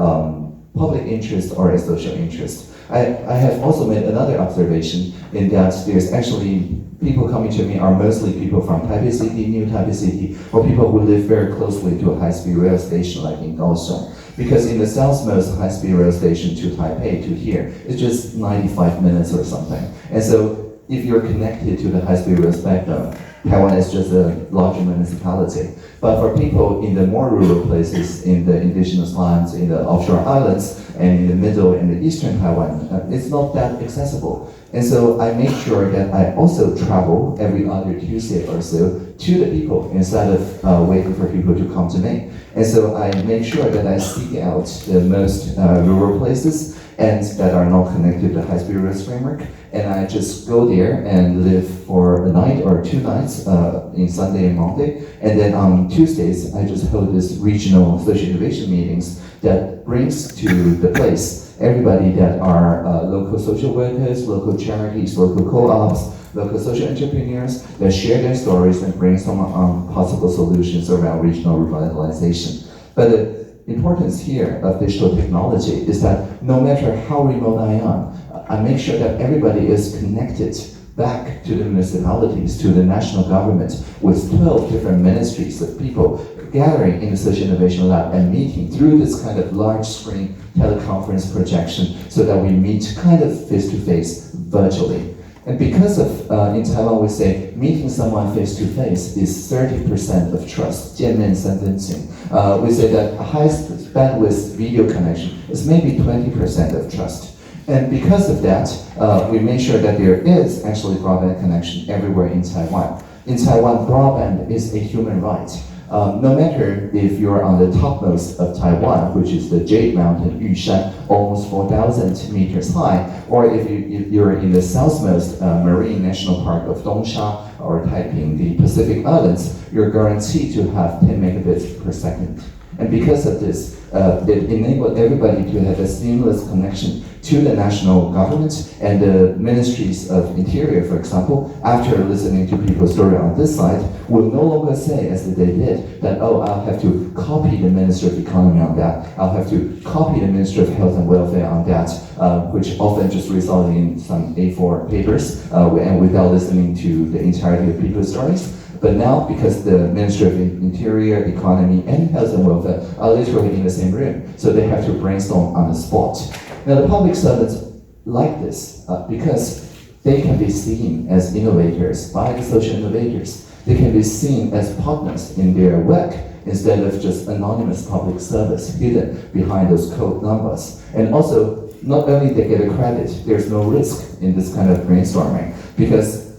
public interest or a social interest. I have also made another observation in that there's actually people coming to me are mostly people from Taipei City, New Taipei City, or people who live very closely to a high-speed rail station like in Kaohsiung. Because in the southmost high-speed rail station to Taipei to here, it's just 95 minutes or something. And so if you're connected to the high-speed rail spectrum, Taiwan is just a larger municipality. But for people in the more rural places, in the indigenous lands, in the offshore islands, and in the middle and the eastern Taiwan, it's not that accessible. And so I make sure that I also travel every other Tuesday or so to the people instead of waiting for people to come to me. And so I make sure that I seek out the most rural places and that are not connected to the high-speed rail framework. And I just go there and live for a night or 2 nights in Sunday and Monday. And then on Tuesdays, I just hold this regional social innovation meetings that brings to the place everybody that are local social workers, local charities, local co-ops, local social entrepreneurs that share their stories and brainstorm on possible solutions around regional revitalization. But the importance here of digital technology is that no matter how remote I am, I make sure that everybody is connected back to the municipalities, to the national government, with 12 different ministries of people gathering in the Social Innovation Lab and meeting through this kind of large screen teleconference projection so that we meet kind of face-to-face virtually. And because of, in Taiwan we say, meeting someone face-to-face is 30% of trust, 见面三分情. We say that a highest bandwidth video connection is maybe 20% of trust. And because of that, we make sure that there is actually broadband connection everywhere in Taiwan. In Taiwan, broadband is a human right. No matter if you're on the topmost of Taiwan, which is the Jade Mountain, Yushan, almost 4,000 meters high, or if you're in the southmost Marine National Park of Dongsha or Taiping, the Pacific Islands, you're guaranteed to have 10 megabits per second. And because of this, it enabled everybody to have a seamless connection to the national government and the ministries of interior, for example, after listening to people's story on this side, will no longer say, as they did, that, oh, I'll have to copy the Minister of Economy on that, I'll have to copy the Minister of Health and Welfare on that, which often just resulted in some A4 papers, and without listening to the entirety of people's stories. But now, because the Ministry of Interior, Economy, and Health and Welfare are literally in the same room, so they have to brainstorm on the spot. Now, the public servants like this because they can be seen as innovators by the social innovators. They can be seen as partners in their work instead of just anonymous public service hidden behind those code numbers. And also, not only they get a credit, there's no risk in this kind of brainstorming because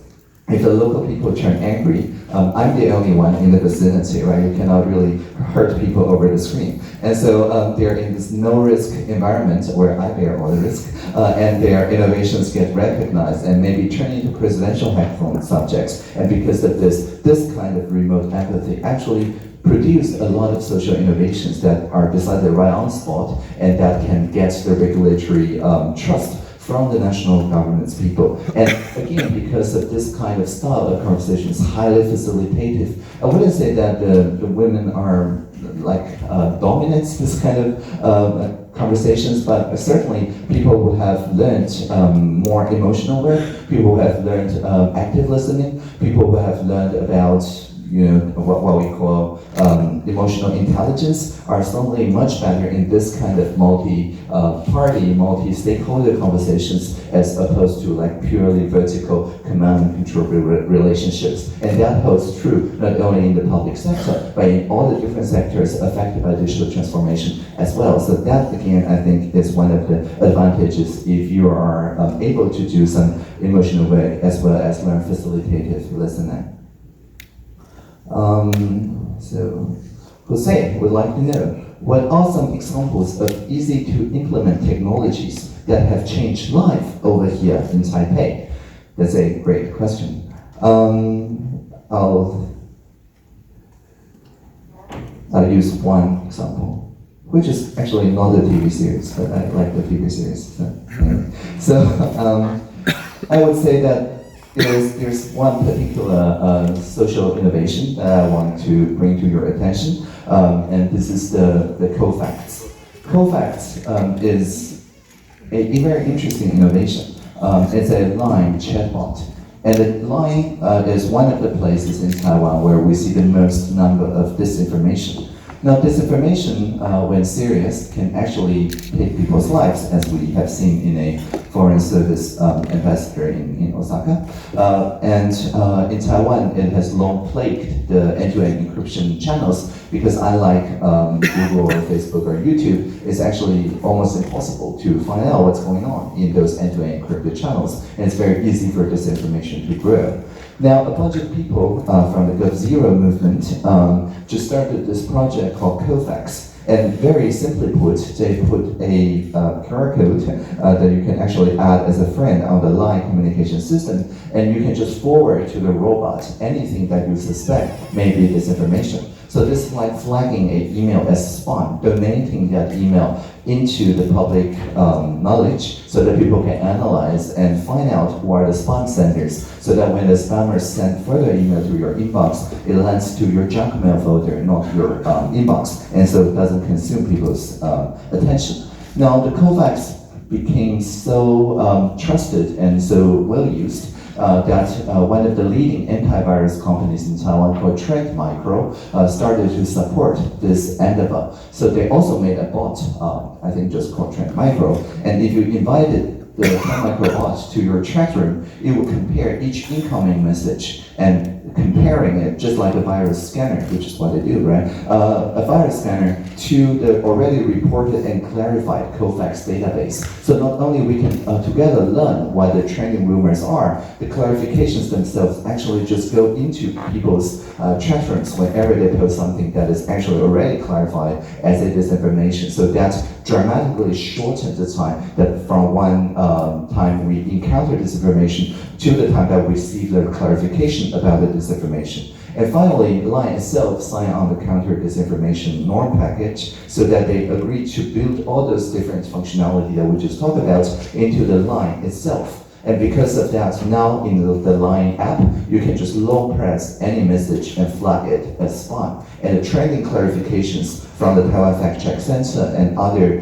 if the local people turn angry, I'm the only one in the vicinity, right? You cannot really hurt people over the screen. And so they're in this no-risk environment where I bear all the risk, and their innovations get recognized and maybe turn into presidential hackathon subjects. And because of this kind of remote empathy actually produced a lot of social innovations that are decided right on the spot and that can get the regulatory trust from the national government's people. And again, because of this kind of style of conversation is highly facilitative, I wouldn't say that the women are like dominates this kind of conversations, but certainly people who have learned more emotional work, people who have learned active listening, people who have learned about what we call emotional intelligence are suddenly much better in this kind of multi-party, multi-stakeholder conversations as opposed to like purely vertical command and control relationships. And that holds true not only in the public sector, but in all the different sectors affected by digital transformation as well. So that, again, I think is one of the advantages if you are able to do some emotional work as well as learn facilitative listening. So Jose would like to know, what are some examples of easy to implement technologies that have changed life over here in Taipei? That's a great question. I'll use one example, which is actually not a TV series, but I like the TV series. So I would say that there's one particular social innovation that I want to bring to your attention, and this is the Kofax. Kofax is a very interesting innovation. It's a LINE chatbot, and LINE is one of the places in Taiwan where we see the most number of disinformation. Now, disinformation, when serious, can actually take people's lives, as we have seen in a foreign service ambassador in Osaka. And in Taiwan, it has long plagued the end-to-end encryption channels because unlike Google or Facebook or YouTube, it's actually almost impossible to find out what's going on in those end-to-end encrypted channels. And it's very easy for disinformation to grow. Now, a bunch of people from the GovZero movement just started this project called Kofax. And very simply put, they put a QR code that you can actually add as a friend on the LINE communication system, and you can just forward to the robot anything that you suspect may be disinformation. So this is like flagging an email as spam, donating that email into the public knowledge so that people can analyze and find out who are the spam senders, so that when the spammers send further email to your inbox, it lands to your junk mail folder, not your inbox, and so it doesn't consume people's attention. Now, the Kofax became so trusted and so well used that one of the leading antivirus companies in Taiwan called Trend Micro started to support this endeavor. So they also made a bot, I think just called Trend Micro, and if you invited the Trend Micro bot to your chat room, it will compare each incoming message and comparing it just like a virus scanner, which is what they do, right? A virus scanner to the already reported and clarified COFAX database. So not only we can together learn what the trending rumors are, the clarifications themselves actually just go into people's chat rooms whenever they post something that is actually already clarified as a disinformation. So that dramatically shortened the time that from one time we encounter disinformation to the time that we receive the clarification about the disinformation. And finally, LINE itself signed on the counter disinformation norm package so that they agreed to build all those different functionality that we just talked about into the LINE itself. And because of that, now in the LINE app, you can just long press any message and flag it as spam. And the trending clarifications from the Taiwan Fact Check Center and other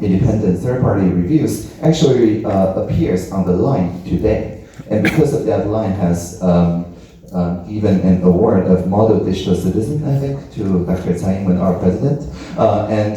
independent third-party reviews actually appears on the LINE today. And because of that, LINE has given an award of Model Digital Citizen, I think, to Dr. Tsai Ing-wen, our president, and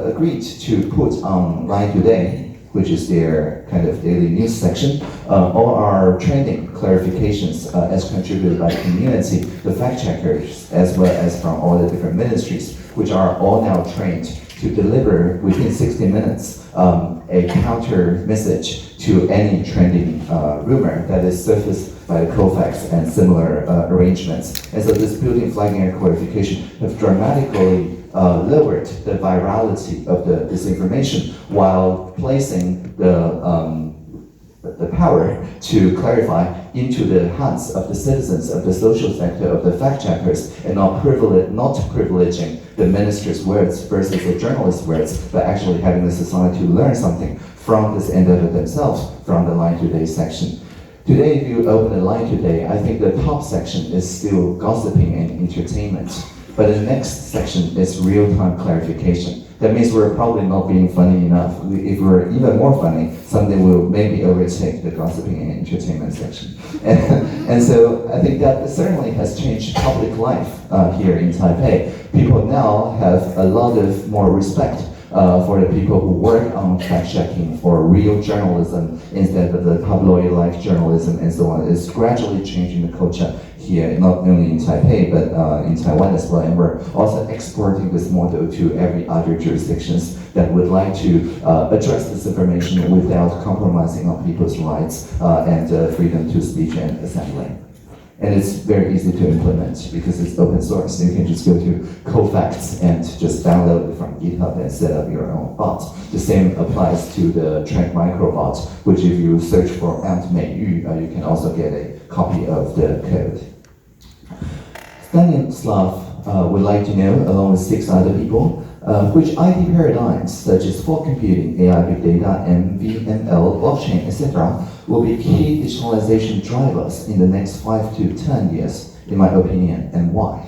agreed to put on LINE Today, which is their kind of daily news section, all our trending clarifications as contributed by the community, the fact checkers, as well as from all the different ministries, which are all now trained to deliver within 60 minutes a counter message to any trending rumor that is surfaced by the COFAX and similar arrangements. And so this built-in flagging and clarification have dramatically lowered the virality of the disinformation while placing the power to clarify into the hands of the citizens of the social sector, of the fact checkers, and not privileging the minister's words versus the journalist's words, but actually having the society to learn something from this endeavor themselves from the LINE Today section. Today, if you open the LINE Today, I think the top section is still gossiping and entertainment, but the next section is real-time clarification. That means we're probably not being funny enough. If we're even more funny, someday we'll maybe overtake the gossiping and entertainment section. And so I think that certainly has changed public life here in Taipei. People now have a lot of more respect for the people who work on fact-checking for real journalism instead of the tabloid-like journalism and so on. It's gradually changing the culture here, not only in Taipei, but in Taiwan as well. And we're also exporting this model to every other jurisdictions that would like to address this information without compromising on people's rights and freedom to speech and assembly. And it's very easy to implement because it's open source. You can just go to COFAX and just download it from GitHub and set up your own bot. The same applies to the Trend Micro bot, which if you search for Aunt Mei Yu, you can also get a copy of the code. Stanislav would like to know, along with 6 other people, which IT paradigms such as fog computing, AI, big data, MVML, blockchain, etc., will be key digitalization drivers in the next 5 to 10 years, in my opinion, and why?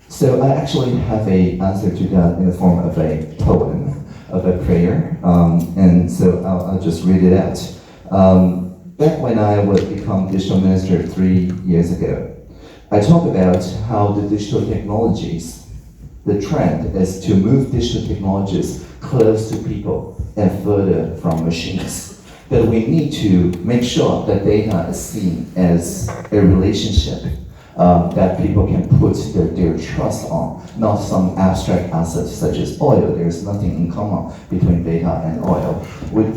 So I actually have an answer to that in the form of a poem, of a prayer, and so I'll just read it out. Back when I would become digital minister 3 years ago, I talked about how the digital technologies, the trend is to move digital technologies close to people and further from machines. That we need to make sure that data is seen as a relationship that people can put their trust on, not some abstract asset such as oil. There's nothing in common between data and oil.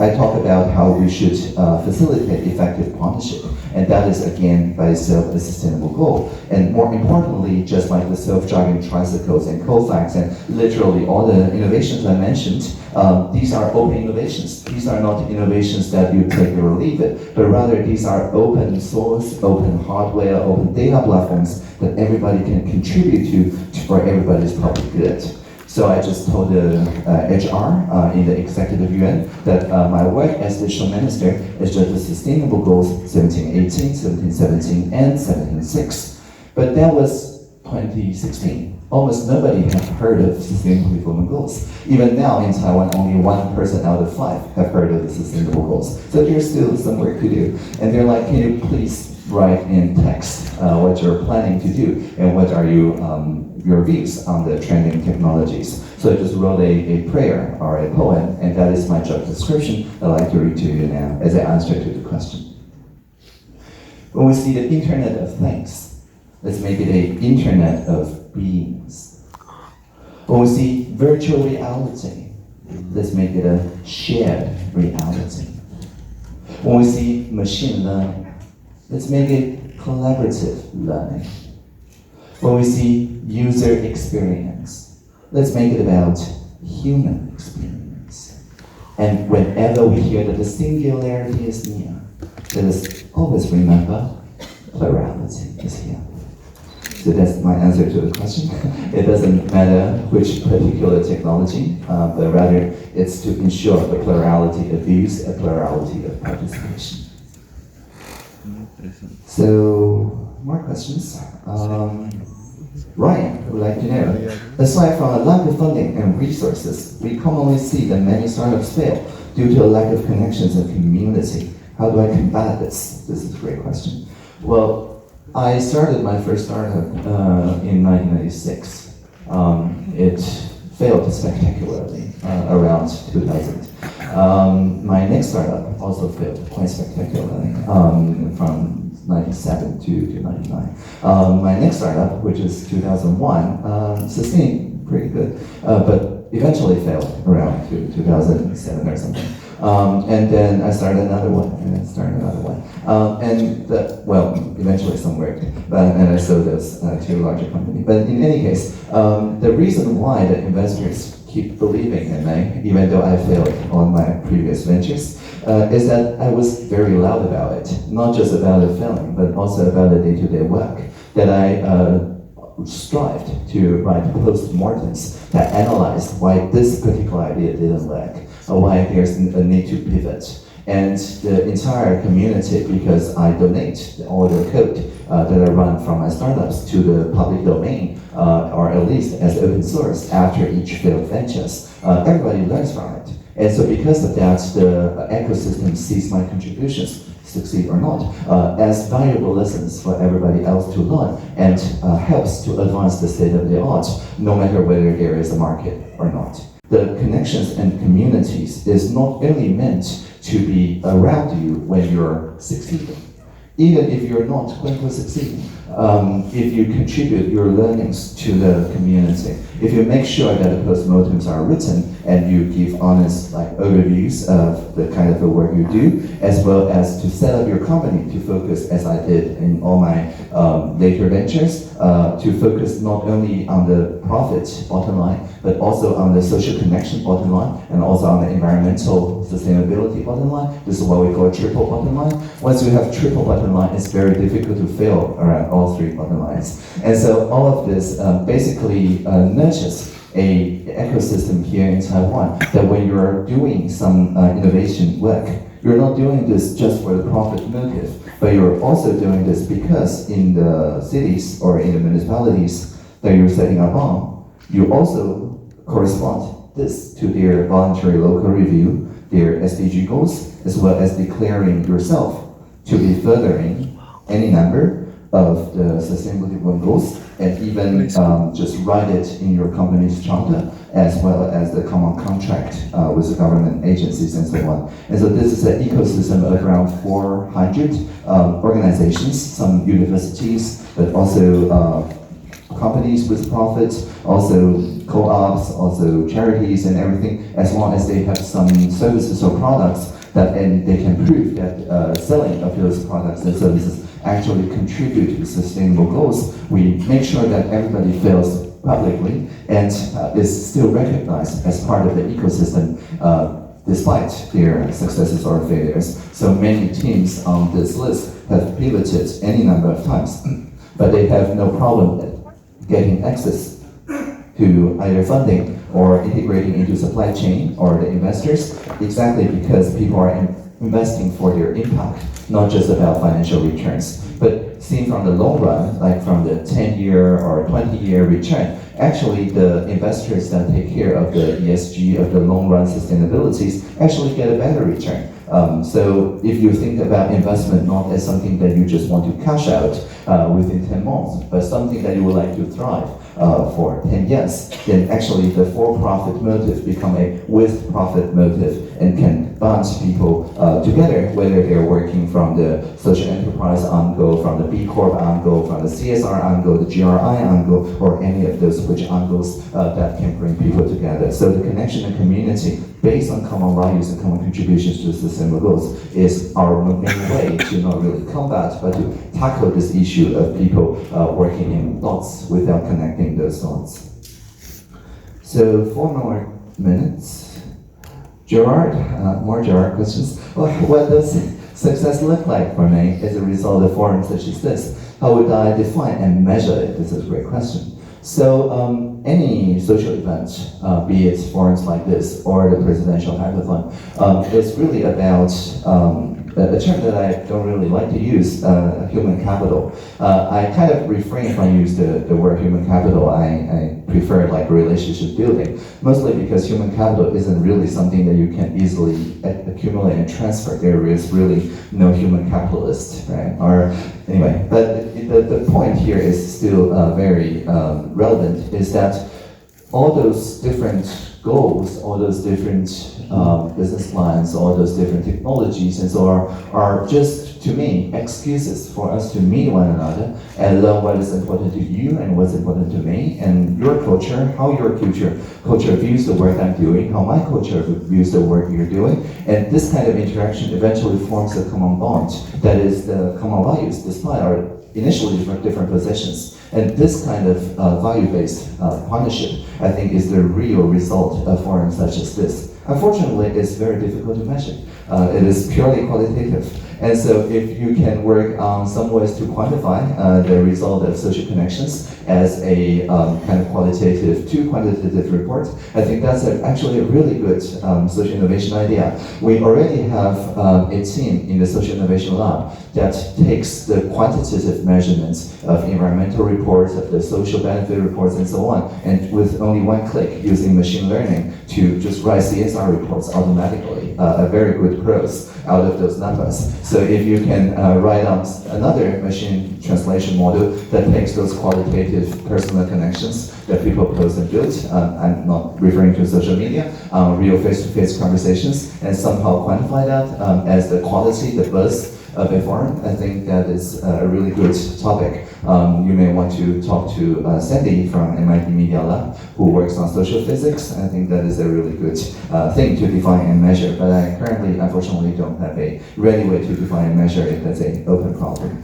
I talk about how we should facilitate effective partnership, and that is again by itself a sustainable goal. And more importantly, just like the self-driving tricycles and COFAX and literally all the innovations I mentioned, these are open innovations. These are not innovations that you take or leave it, but rather these are open source, open hardware, open data platforms that everybody can contribute to for everybody's public good. So I just told the HR in the executive Yuan that my work as digital minister is just the sustainable goals 1718, 1717, and 176. But that was 2016. almost nobody have heard of Sustainable Development Goals. Even now in Taiwan, only 1 person out of 5 have heard of the Sustainable Goals. So there's still some work to do. And they're like, can you please write in text what you're planning to do and what are your views on the trending technologies. So I just wrote a prayer or a poem, and that is my job description I'd like to read to you now as an answer to the question. When we see the Internet of Things, let's make it an Internet of Beings. When we see virtual reality, let's make it a shared reality. When we see machine learning, let's make it collaborative learning. When we see user experience, let's make it about human experience. And whenever we hear that the singularity is near, let us always remember plurality is here. So that's my answer to the question. It doesn't matter which particular technology, but rather it's to ensure the plurality of views and plurality of participation. So, more questions? Ryan would like to know, aside from a lack of funding and resources, we commonly see that many startups fail due to a lack of connections and community. How do I combat this? This is a great question. Well, I started my first startup in 1996. It failed spectacularly around 2000. My next startup also failed quite spectacularly from 97 to 99. My next startup, which is 2001, sustained pretty good, but eventually failed around 2007 or something. And then I started another one, and then started another one. Eventually some worked, and I sold those to a larger company. But in any case, the reason why the investors keep believing in me, even though I failed on my previous ventures, is that I was very loud about it. Not just about the failing, but also about the day-to-day work. That I strived to write post-mortems that analyzed why this particular idea didn't work, or why there's a need to pivot. And the entire community, because I donate all the code that I run from my startups to the public domain, or at least as open source after each failed ventures, everybody learns from it. And so because of that, the ecosystem sees my contributions, succeed or not, as valuable lessons for everybody else to learn, and helps to advance the state of the art, no matter whether there is a market or not. The connections and communities is not only meant to be around you when you're succeeding, even if you're not going to succeed. If you contribute your learnings to the community, if you make sure that the post-mortems are written and you give honest overviews of the kind of the work you do, as well as to set up your company to focus, as I did in all my later ventures, to focus not only on the profit bottom line, but also on the social connection bottom line, and also on the environmental sustainability bottom line. This is what we call triple bottom line. Once you have triple bottom line, it's very difficult to fail around all 3 bottom lines. And so all of this basically nurtures a ecosystem here in Taiwan, that when you're doing some innovation work, you're not doing this just for the profit motive, but you're also doing this because in the cities or in the municipalities that you're setting up on, you also correspond this to their voluntary local review, their SDG goals, as well as declaring yourself to be furthering any number of the Sustainable Development Goals, and even just write it in your company's charter, as well as the common contract with the government agencies and so on. And so this is an ecosystem of around 400 organizations, some universities, but also companies with profits, also co-ops, also charities and everything, as long as they have some services or products that, and they can prove that selling of those products and services actually contribute to sustainable goals. We make sure that everybody fails publicly and is still recognized as part of the ecosystem despite their successes or failures. So many teams on this list have pivoted any number of times, but they have no problem getting access to either funding or integrating into supply chain or the investors, exactly because people are investing for their impact not just about financial returns. But seen from the long run, like from the 10-year or 20-year return, actually the investors that take care of the ESG, of the long run sustainabilities, actually get a better return. So if you think about investment not as something that you just want to cash out within 10 months, but something that you would like to thrive for 10 years, then actually the for-profit motive become a with-profit motive and can bond people together, whether they're working from the social enterprise angle, from the B Corp angle, from the CSR angle, the GRI angle, or any of those which angles that can bring people together. So the connection and community based on common values and common contributions to sustainable goals is our main way to not really combat, but to tackle this issue of people working in dots without connecting those dots. So 4 more minutes. Gerard, more Gerard questions. What does success look like for me as a result of forums such as this? How would I define and measure it? This is a great question. So any social event, be it forums like this or the presidential hackathon, is really about a term that I don't really like to use, human capital. I kind of refrain from using the word human capital. I prefer like relationship building, mostly because human capital isn't really something that you can easily accumulate and transfer. There is really no human capitalist, right? Or anyway, but the point here is still very relevant, is that all those different goals, all those different business lines, all those different technologies, and so are just, to me, excuses for us to meet one another and learn what is important to you and what's important to me, and your culture, how your culture views the work I'm doing, how my culture views the work you're doing, and this kind of interaction eventually forms a common bond that is the common values, despite our initially different positions. And this kind of value-based partnership, I think, is the real result of forums such as this. Unfortunately, it's very difficult to measure. It is purely qualitative. And so if you can work on some ways to quantify the result of social connections as a kind of qualitative to quantitative report, I think that's actually a really good social innovation idea. We already have a team in the Social Innovation Lab that takes the quantitative measurements of environmental reports, of the social benefit reports, and so on, and with only one click using machine learning to just write CSR reports automatically, a very good prose out of those numbers. So if you can write down another machine translation model that takes those qualitative personal connections that people post and build, I'm not referring to social media, real face-to-face conversations, and somehow quantify that as the quality, the buzz of a forum, I think that is a really good topic. You may want to talk to Sandy from MIT Media Lab, who works on social physics. I think that is a really good thing to define and measure, but I currently, unfortunately, don't have a ready way to define and measure it. That's an open problem.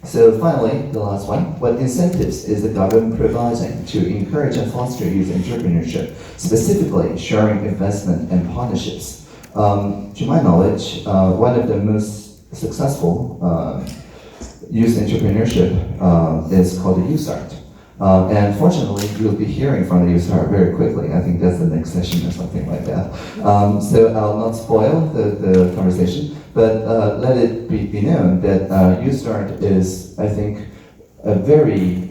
So finally, the last one, what incentives is the government providing to encourage and foster youth entrepreneurship, specifically sharing investment and partnerships? To my knowledge, one of the most successful youth entrepreneurship is called the Youth Start. And fortunately, you'll be hearing from the Youth Start very quickly. I think that's the next session or something like that. So I'll not spoil the conversation, but let it be known that Youth Start is, I think, a very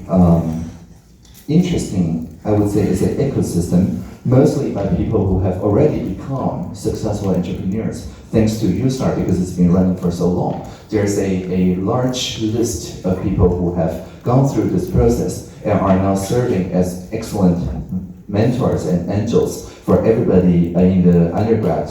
interesting, I would say, is an ecosystem, mostly by people who have already become successful entrepreneurs, thanks to Youth Start, because it's been running for so long. There's a large list of people who have gone through this process and are now serving as excellent mentors and angels for everybody in the undergrad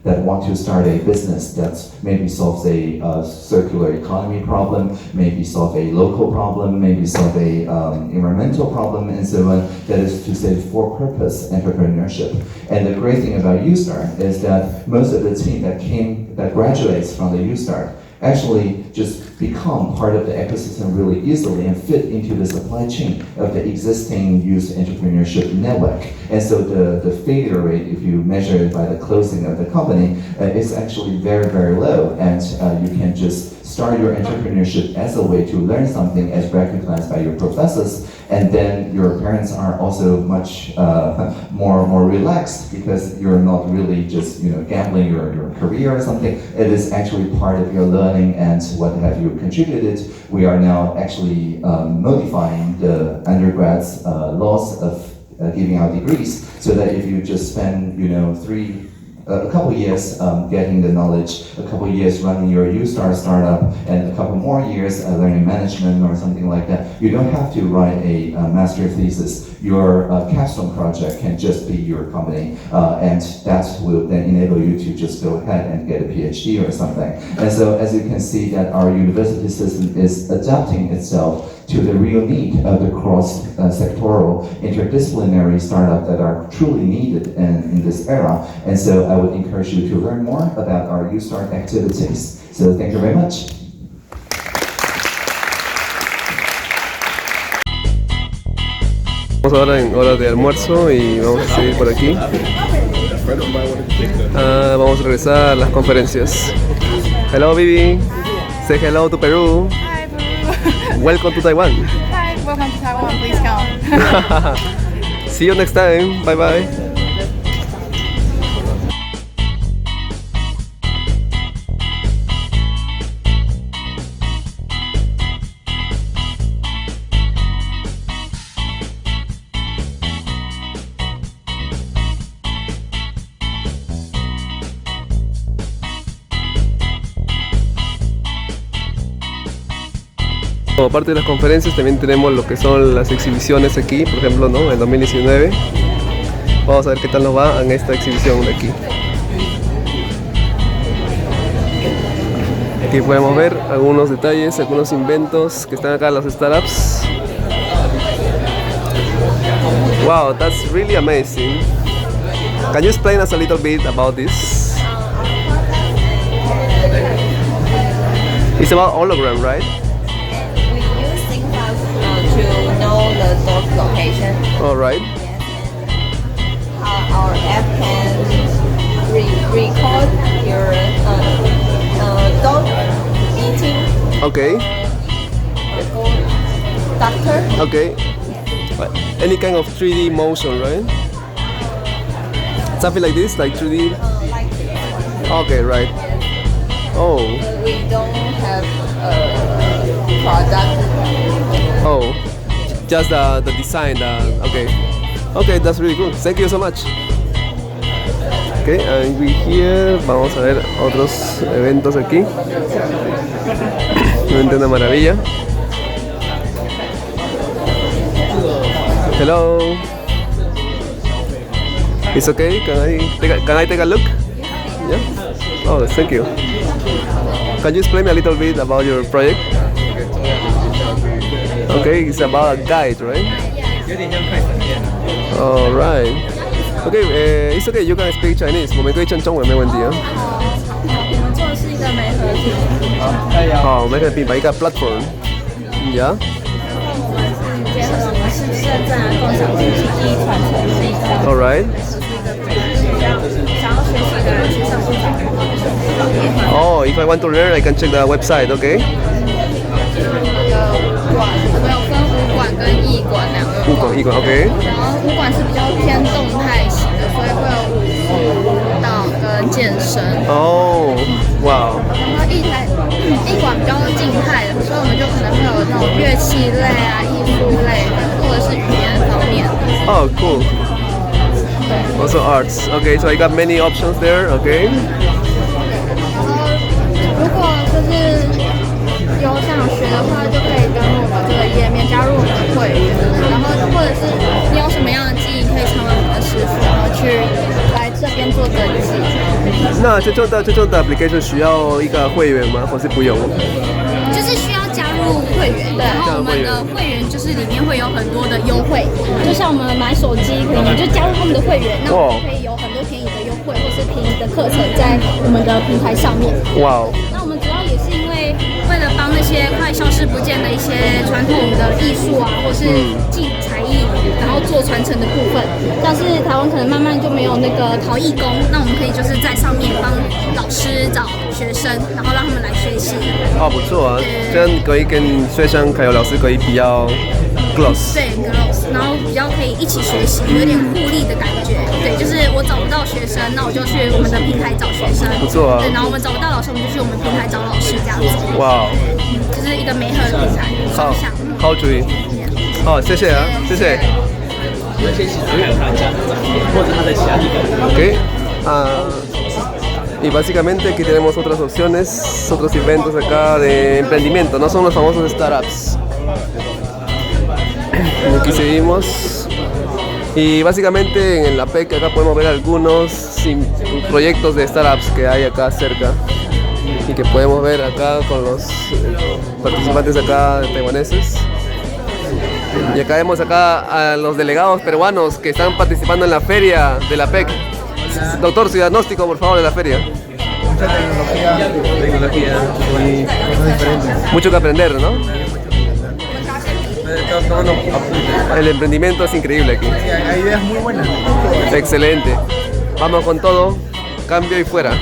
that want to start a business that maybe solves a circular economy problem, maybe solve a local problem, maybe solve a environmental problem, and so on. That is to say, for purpose entrepreneurship. And the great thing about Youth Start is that most of the team that graduates from the Youth Start actually just become part of the ecosystem really easily and fit into the supply chain of the existing youth entrepreneurship network. And so the failure rate, if you measure it by the closing of the company, is actually very, very low. And you can just start your entrepreneurship as a way to learn something as recognized by your professors, and then your parents are also much more relaxed because you're not really just gambling your career or something. It is actually part of your learning and what have you contributed. We are now actually modifying the undergrads laws of giving out degrees, so that if you just spend a couple years getting the knowledge, a couple years running your U-Star startup, and a couple more years learning management or something like that, you don't have to write a master thesis. Your capstone project can just be your company, and that will then enable you to just go ahead and get a PhD or something. And so as you can see that our university system is adapting itself to the real need of the cross-sectoral, interdisciplinary startup that are truly needed in this era. And so I would encourage you to learn more about our U-Start activities. So thank you very much. Estamos ahora en hora de almuerzo y vamos a seguir por aquí. Vamos a regresar a las conferencias. Hello, Vivi. Say hello to Peru. Hi, Peru. Welcome to Taiwan. Hi, welcome to Taiwan. Please come. See you next time. Bye bye. Como parte de las conferencias también tenemos lo que son las exhibiciones aquí, por ejemplo, ¿no? El 2019. Vamos a ver qué tal nos va en esta exhibición de aquí. Aquí podemos ver algunos detalles, algunos inventos que están acá en las startups. Wow, that's really amazing. Can you explain us a little bit about this? It's about hologram, right? To know the dog location. All right. Our app can record your dog eating. Okay. Doctor. Okay. Any kind of 3D motion, right? Something like this, like 3D. Like this. Okay, right. Oh. We don't have a product. Oh, just the design. Okay. Okay, that's really good. Thank you so much. Okay, and we here vamos a ver otros eventos aquí. Una maravilla. Hello. It's okay. Can I take a look? Yeah. Oh, thank you. Can you explain a little bit about your project? Okay, it's about a guide, right? All right. Okay, it's okay. You can speak Chinese. 我们可以讲中文，没问题啊。我们做的是一个媒合体。好，我们可以品牌一个 platform。Yeah. 结合我们是社站啊、共享经济、记忆传承是一个。All right. 想要学习的人去上市场。Oh, if I want to learn, I can check the website. Okay. 我们有分武馆跟艺馆两个。武馆、艺馆 ，OK。然后武馆是比较偏动态型的，所以会有武术、舞蹈跟健身。哦，哇。然后艺馆比较静态的，所以我们就可能会有那种乐器类啊、艺术类的，或者是语言方面。Oh, cool. Also arts. Okay, so I got many options there. Okay. 然后如果就是有想学的话，就可以登录我们这个页面，加入我们的会员。然后或者是你有什么样的技艺，可以成为我们的师傅，然后去来这边做登记。那这种的 application 需要一个会员吗？或是不用？就是需要加入会员，然后我们的会员就是里面会有很多的优惠，就像我们买手机，可能就加入他们的会员，那我们可以有很多便宜的优惠或是便宜的课程在我们的平台上面。哇！那我们主要也是因为了帮那些快消失不见的一些传统的艺术啊，或是技才艺，然后做传承的部分。像是台湾可能慢慢就没有那个陶艺工，那我们可以就是在上面帮老师找学生，然后让他们来学习。哦，不错啊，这样可以跟学生还有老师可以比较 close。对 ，close， 然后比较可以一起学习，有点互利的感觉。对，就是我找不到学生，那我就去我们的平台找学生。不错啊。对，然后我们找不到老师，我们就去我们平台找老师，这样子。哇。就是一个媒合的平台。好主意。好，谢谢啊，谢谢。Ok. Y básicamente aquí tenemos otras opciones, otros eventos acá de emprendimiento, no son los famosos startups. Aquí seguimos. Y básicamente en la APEC acá podemos ver algunos proyectos de startups que hay acá cerca y que podemos ver acá con los participantes acá taiwaneses. Y acá vemos acá a los delegados peruanos que están participando en la feria de la APEC. Doctor, su diagnóstico, por favor, de la feria. Mucha tecnología y cosas diferentes. Mucho que aprender, ¿no? El emprendimiento es increíble aquí. Hay ideas muy buenas. Excelente. Vamos con todo. Cambio y fuera.